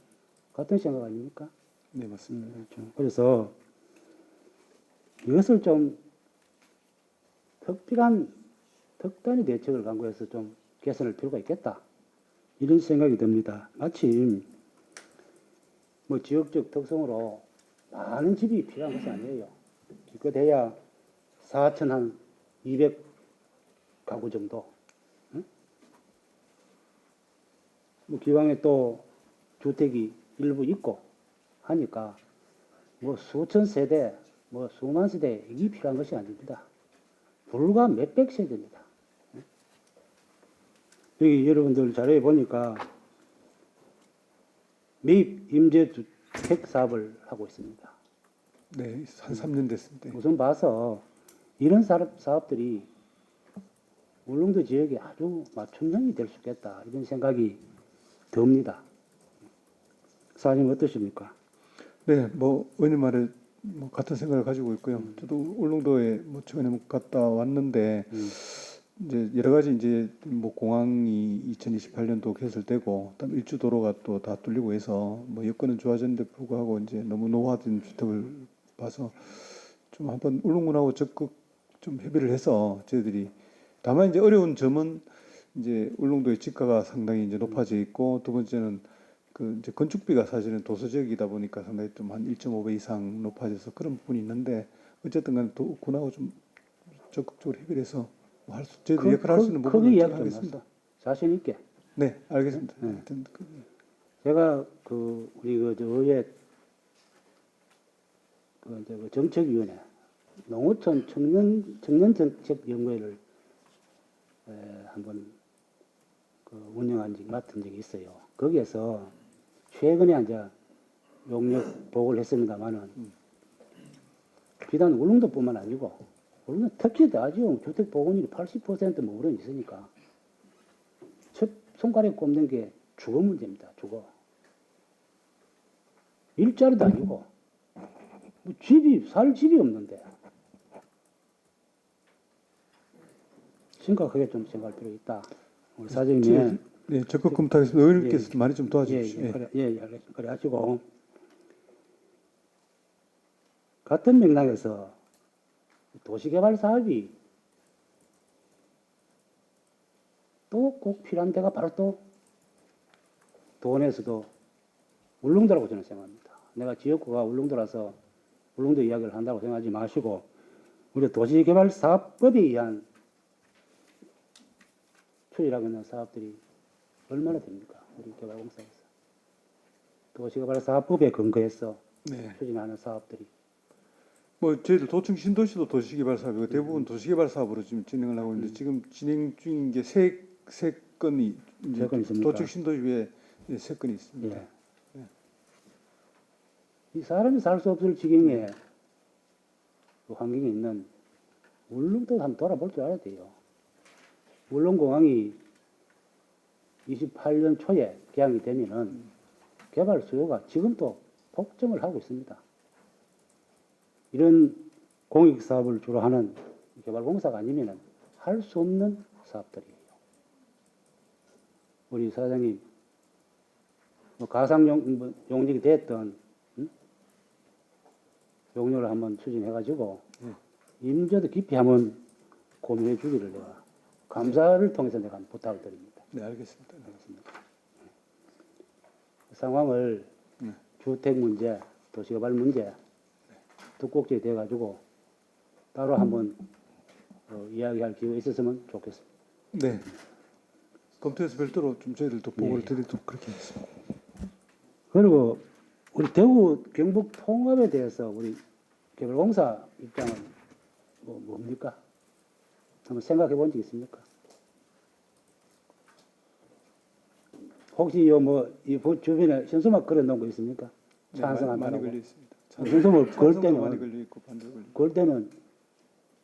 같은 생각 아닙니까?
네, 맞습니다.
그렇죠. 그래서 이것을 좀 특단의 대책을 강구해서 좀 개선할 필요가 있겠다. 이런 생각이 듭니다. 마침 뭐 지역적 특성으로 많은 집이 필요한 것이 아니에요. 기껏해야 4,200 가구 정도. 응? 뭐 기왕에 또 주택이 일부 있고 하니까 뭐 수천 세대, 뭐 수만 세대 이게 필요한 것이 아닙니다. 불과 몇백 세대입니다. 여기 여러분들 자료에 보니까 매입 임대주택 사업을 하고 있습니다.
네, 한 3년 됐습니다.
우선 봐서 이런 사업들이 울릉도 지역에 아주 맞춤형이 될 수 있겠다 이런 생각이 듭니다. 사장님 어떠십니까?
네, 뭐 의원님 말에 뭐 같은 생각을 가지고 있고요. 저도 울릉도에 뭐 최근에 갔다 왔는데 이제 여러 가지 이제 뭐 공항이 2028년도 개설되고 그다음 일주 도로가 또 다 뚫리고 해서 뭐 여건은 좋아졌는데 불구하고 이제 너무 노후화된 주택을 봐서 좀 한번 울릉군하고 적극 좀 협의를 해서 저희들이 다만 이제 어려운 점은 이제 울릉도의 지가가 상당히 이제 높아져 있고 두 번째는 그 이제 건축비가 사실은 도서 지역이다 보니까 상당히 좀 한 1.5배 이상 높아져서 그런 부분이 있는데 어쨌든 간에 군하고 좀 적극적으로 협의를 해서 뭐 저희들 역할을 할 수 있는 부분을
크게
좀
이야기 좀
하겠습니다.
하세요. 자신 있게.
네, 알겠습니다.
네.
하여튼
제가 그 우리 저 의회 그 이제 그 정책위원회 농어촌 청년 정책 연구회를 한번 그 운영한 적 맡은 적이 있어요. 거기에서 최근에 이제 용역 보고를 했습니다만은 비단 울릉도뿐만 아니고 울릉도 특히 대지역 주택 보건율이 80%뭐 우런 있으니까 첫 손가락에 꼽는 게 주거 문제입니다. 주거. 일자리도 아니고 뭐 살 집이 없는데 심각하게 좀 생각할 필요 있다. 우리 사장님,
네, 적극 검토하겠습니다. 의원님께서 많이 좀 도와주십시오.
알겠습니다. 그래 하시고 같은 맥락에서 도시개발 사업이 또 꼭 필요한 데가 바로 또 도원에서도 울릉도라고 저는 생각합니다. 내가 지역구가 울릉도라서 울릉도 이야기를 한다고 생각하지 마시고 우리 도시개발사업법에 의한 추진하고 있는 사업들이 얼마나 됩니까? 우리 개발공사에서. 도시개발사업법에 근거해서
네.
추진하는 사업들이.
뭐 저희들 도청 신도시도 도시개발 사업이고 대부분 도시개발 사업으로 지금 진행을 하고 있는데 지금 진행 중인 게 세 건이 이제
세 건 있습니까?
도청 신도시 외에 세 건이 있습니다.
예. 이 사람이 살 수 없을 지경에 그 환경에 있는 울릉도 한번 돌아볼 줄 알아야 돼요. 울릉공항이 28년 초에 개항이 되면은 개발 수요가 지금도 폭증을 하고 있습니다. 이런 공익 사업을 주로 하는 개발공사가 아니면은 할 수 없는 사업들이에요. 우리 사장님, 뭐 가상 용역이 됐던 용역을 한번 추진해가지고 임대도 깊이 한번 고민해 주기를 내가 감사를 통해서 내가 한번 부탁을 드립니다.
네, 알겠습니다.
상황을
네.
주택 문제, 도시개발 문제 두 꼭지에 돼가지고 따로 한번 이야기할 기회가 있었으면 좋겠습니다.
네. 검토해서 별도로 좀 저희들도 보고를
예.
드리도록 그렇게 하겠습니다.
그리고 우리 대구 경북 통합에 대해서 우리 개발공사 입장은 뭡니까? 한번 생각해 본 적 있습니까? 혹시 이 주변에 현수막 걸어 놓은 거 있습니까?
네,
찬성한다고.
많이 걸려 있습니다.
현수막을 걸
찬성도 많이 걸려
때는
있고 반대도 걸려 있고.
그럴 때는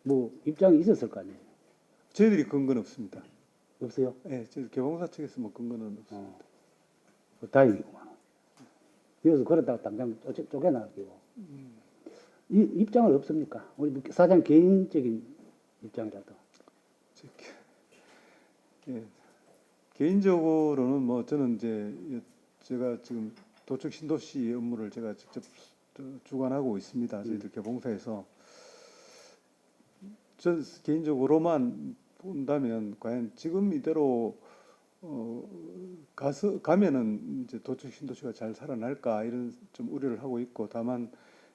뭐 입장이 있었을 거 아니에요?
저희들이 근거는 없습니다.
없어요?
네, 저희 개발공사 측에서 뭐 근거는 없습니다.
다행이구만. 여기서 그러다가 당장 쫓겨나기고. 이 입장은 없습니까? 우리 사장 개인적인 입장이라도.
예. 개인적으로는 뭐 저는 이제 제가 지금 도청 신도시 업무를 제가 직접 주관하고 있습니다. 저희들 개봉사에서 저 개인적으로만 본다면 과연 지금 이대로 가면은 이제 도청 신도시가 잘 살아날까 이런 좀 우려를 하고 있고 다만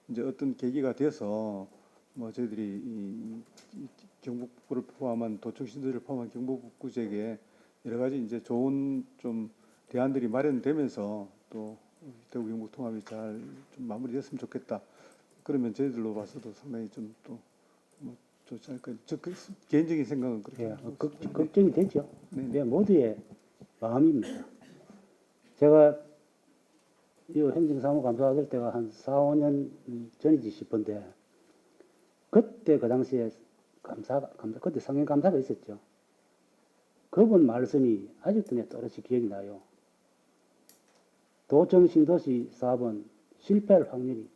이제 어떤 계기가 돼서 뭐 저희들이 이 경북북구를 포함한 도청 신도시를 포함한 경북북구 지역에 여러 가지 이제 좋은 좀 대안들이 마련되면서 또 대구 경북 통합이 잘 좀 마무리됐으면 좋겠다. 그러면 저희들로 봐서도 상당히 좀 또 뭐 좋지 않을까. 그 개인적인 생각은 그렇게.
예, 걱정이 되죠.
네.
예, 모두의 마음입니다. 제가 이 행정사무 감사 받을 때가 한 4, 5년 전이지 싶은데 그때 그 당시에 그때 상임감사가 있었죠. 그분 말씀이 아직도 내 또렷이 기억이 나요. 도청 신도시 사업은 실패할 확률이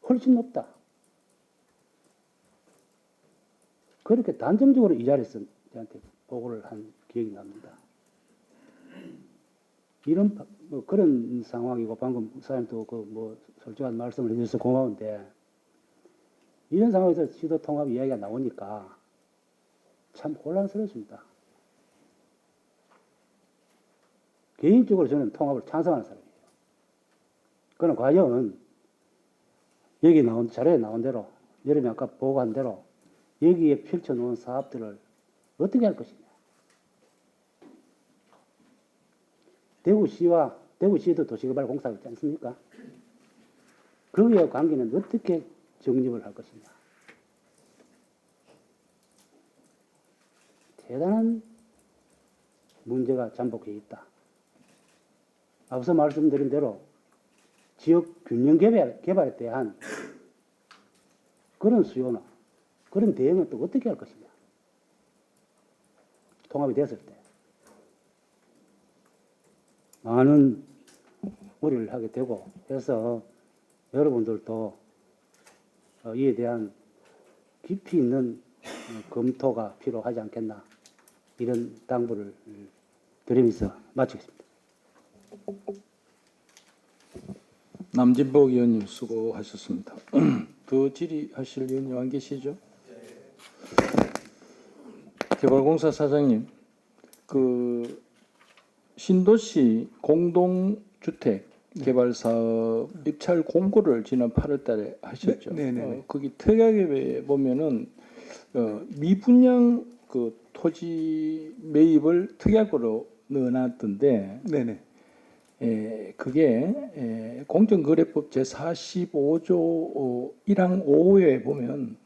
훨씬 높다. 그렇게 단정적으로 이 자리에서 저한테 보고를 한 기억이 납니다. 이런 뭐 그런 상황이고 방금 사장님도 그 뭐 솔직한 말씀을 해주셔서 고마운데 이런 상황에서 시도 통합 이야기가 나오니까 참 혼란스럽습니다. 개인적으로 저는 통합을 찬성하는 사람이에요. 그러나 과연 여기 나온 자료에 나온 대로 여러분이 아까 보고한 대로 여기에 펼쳐놓은 사업들을 어떻게 할 것이냐. 대구시도 도시개발공사가 있지 않습니까? 거기에 관계는 어떻게 정립을 할 것이냐. 대단한 문제가 잠복해 있다. 앞서 말씀드린 대로 지역 균형 개발에 대한 그런 수요나 그런 대응은 또 어떻게 할 것이냐. 통합이 됐을 때. 많은 우려를 하게 되고 해서 여러분들도 이에 대한 깊이 있는 검토가 필요하지 않겠나 이런 당부를 드리면서 마치겠습니다.
남진복 의원님 수고하셨습니다. 더 질의하실 의원님 안 계시죠? 개발공사 사장님, 그 신도시 공동주택 개발 사업 입찰 공고를 지난 8월달에 하셨죠.
네.
거기 특약에 보면은 미분양 그 토지 매입을 특약으로 넣어놨던데,
네네.
그게 공정거래법 제45조 1항 5호에 보면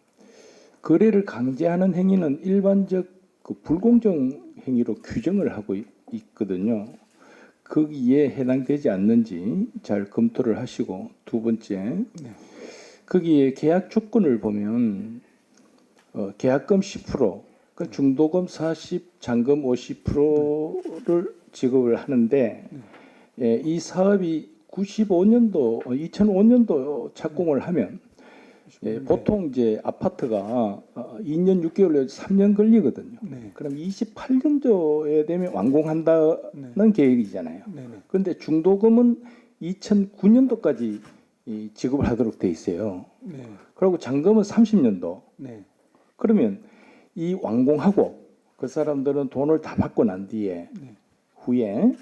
거래를 강제하는 행위는 일반적 그 불공정 행위로 규정을 하고 있거든요. 거기에 해당되지 않는지 잘 검토를 하시고, 두 번째, 거기에 계약 조건을 보면 계약금 10%, 그 중도금 40, 잔금 50%를 지급을 하는데, 이 사업이 2005년도 착공을 하면 보통 이제 아파트가 2년 6개월, 3년 걸리거든요.
네.
그럼 28년도에 되면 완공한다는 계획이잖아요. 그런데 중도금은 2009년도까지 지급을 하도록 돼 있어요. 그리고 잔금은 30년도. 그러면 이 완공하고 그 사람들은 돈을 다 받고 난 뒤에 후에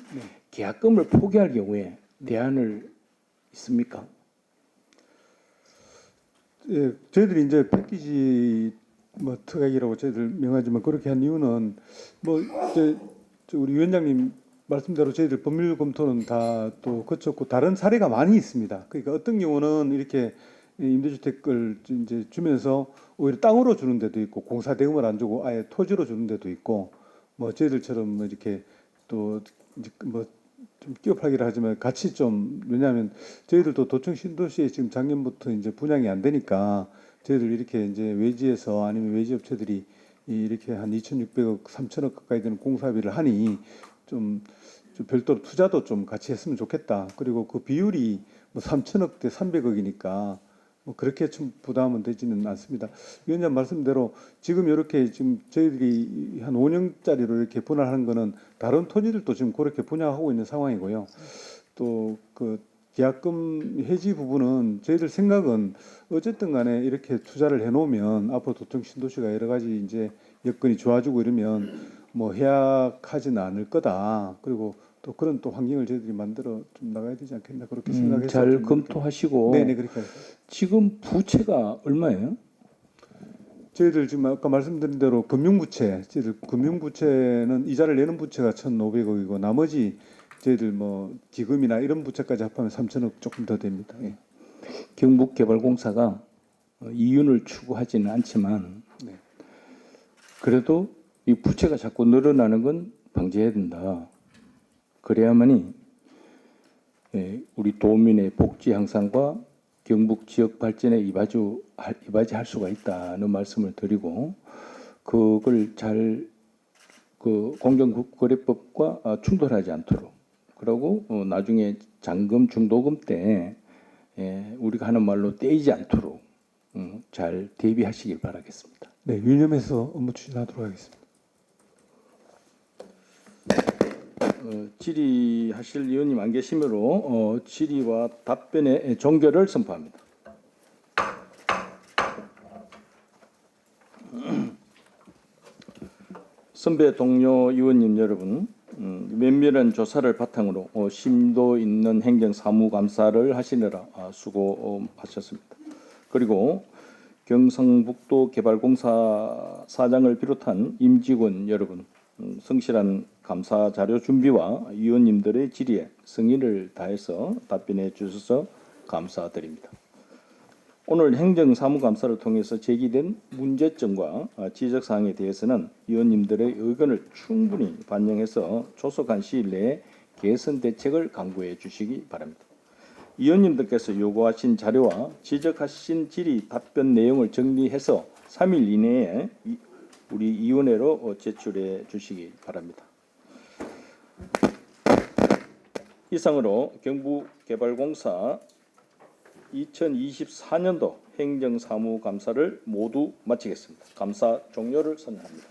계약금을 포기할 경우에 대안을 있습니까?
예, 저희들이 이제 패키지 뭐 특약이라고 저희들 명하지만 그렇게 한 이유는 뭐 이제 우리 위원장님 말씀대로 저희들 법률 검토는 다 또 거쳤고 다른 사례가 많이 있습니다. 그러니까 어떤 경우는 이렇게 임대주택을 이제 주면서 오히려 땅으로 주는 데도 있고 공사 대금을 안 주고 아예 토지로 주는 데도 있고, 뭐 저희들처럼 뭐 이렇게 또 이제 뭐 좀 끼어 팔기를 하지만 같이 좀, 왜냐하면 저희들도 도청 신도시에 지금 작년부터 이제 분양이 안 되니까 저희들 이렇게 이제 외지에서 아니면 외지 업체들이 이렇게 한 2,600억, 3,000억 가까이 되는 공사비를 하니 좀 별도로 투자도 좀 같이 했으면 좋겠다. 그리고 그 비율이 뭐 3,000억 대 300억이니까 뭐 그렇게 좀 부담은 되지는 않습니다. 위원장 말씀대로 지금 이렇게 지금 저희들이 한 5년짜리로 이렇게 분할하는 거는 다른 토지들도 지금 그렇게 분양하고 있는 상황이고요. 또 그 계약금 해지 부분은 저희들 생각은 어쨌든 간에 이렇게 투자를 해놓으면 앞으로 도청 신도시가 여러 가지 이제 여건이 좋아지고 이러면 뭐 해약하지는 않을 거다. 그리고 또 그런 또 환경을 저희들이 만들어 좀 나가야 되지 않겠나 그렇게 생각해서
잘
좀
검토하시고.
네네 그렇게 하겠습니다.
지금 부채가 얼마예요?
저희들 지금 아까 말씀드린 대로 금융부채, 저희들 금융부채는 이자를 내는 부채가 1,500억이고 나머지 저희들 뭐 기금이나 이런 부채까지 합하면 3천억 조금 더 됩니다. 예.
경북개발공사가 이윤을 추구하지는 않지만
네.
그래도 이 부채가 자꾸 늘어나는 건 방지해야 된다. 그래야만이 우리 도민의 복지 향상과 경북 지역 발전에 이바지할 수가 있다는 말씀을 드리고 그걸 잘 그 공정거래법과 충돌하지 않도록 그리고 나중에 잔금 중도금 때 우리가 하는 말로 떼이지 않도록 잘 대비하시길 바라겠습니다.
네, 유념해서 업무 추진하도록 하겠습니다.
질의하실 의원님 안 계시므로 질의와 답변의 종결을 선포합니다. 선배 동료 의원님 여러분, 면밀한 조사를 바탕으로 심도 있는 행정사무감사를 하시느라 수고하셨습니다. 그리고 경상북도 개발공사 사장을 비롯한 임직원 여러분, 성실한 감사 자료 준비와 위원님들의 질의에 성의를 다해서 답변해 주셔서 감사드립니다. 오늘 행정사무감사를 통해서 제기된 문제점과 지적사항에 대해서는 위원님들의 의견을 충분히 반영해서 조속한 시일 내에 개선 대책을 강구해 주시기 바랍니다. 위원님들께서 요구하신 자료와 지적하신 질의 답변 내용을 정리해서 3일 이내에 우리 위원회로 제출해 주시기 바랍니다. 이상으로 경북개발공사 2024년도 행정사무감사를 모두 마치겠습니다. 감사 종료를 선언합니다.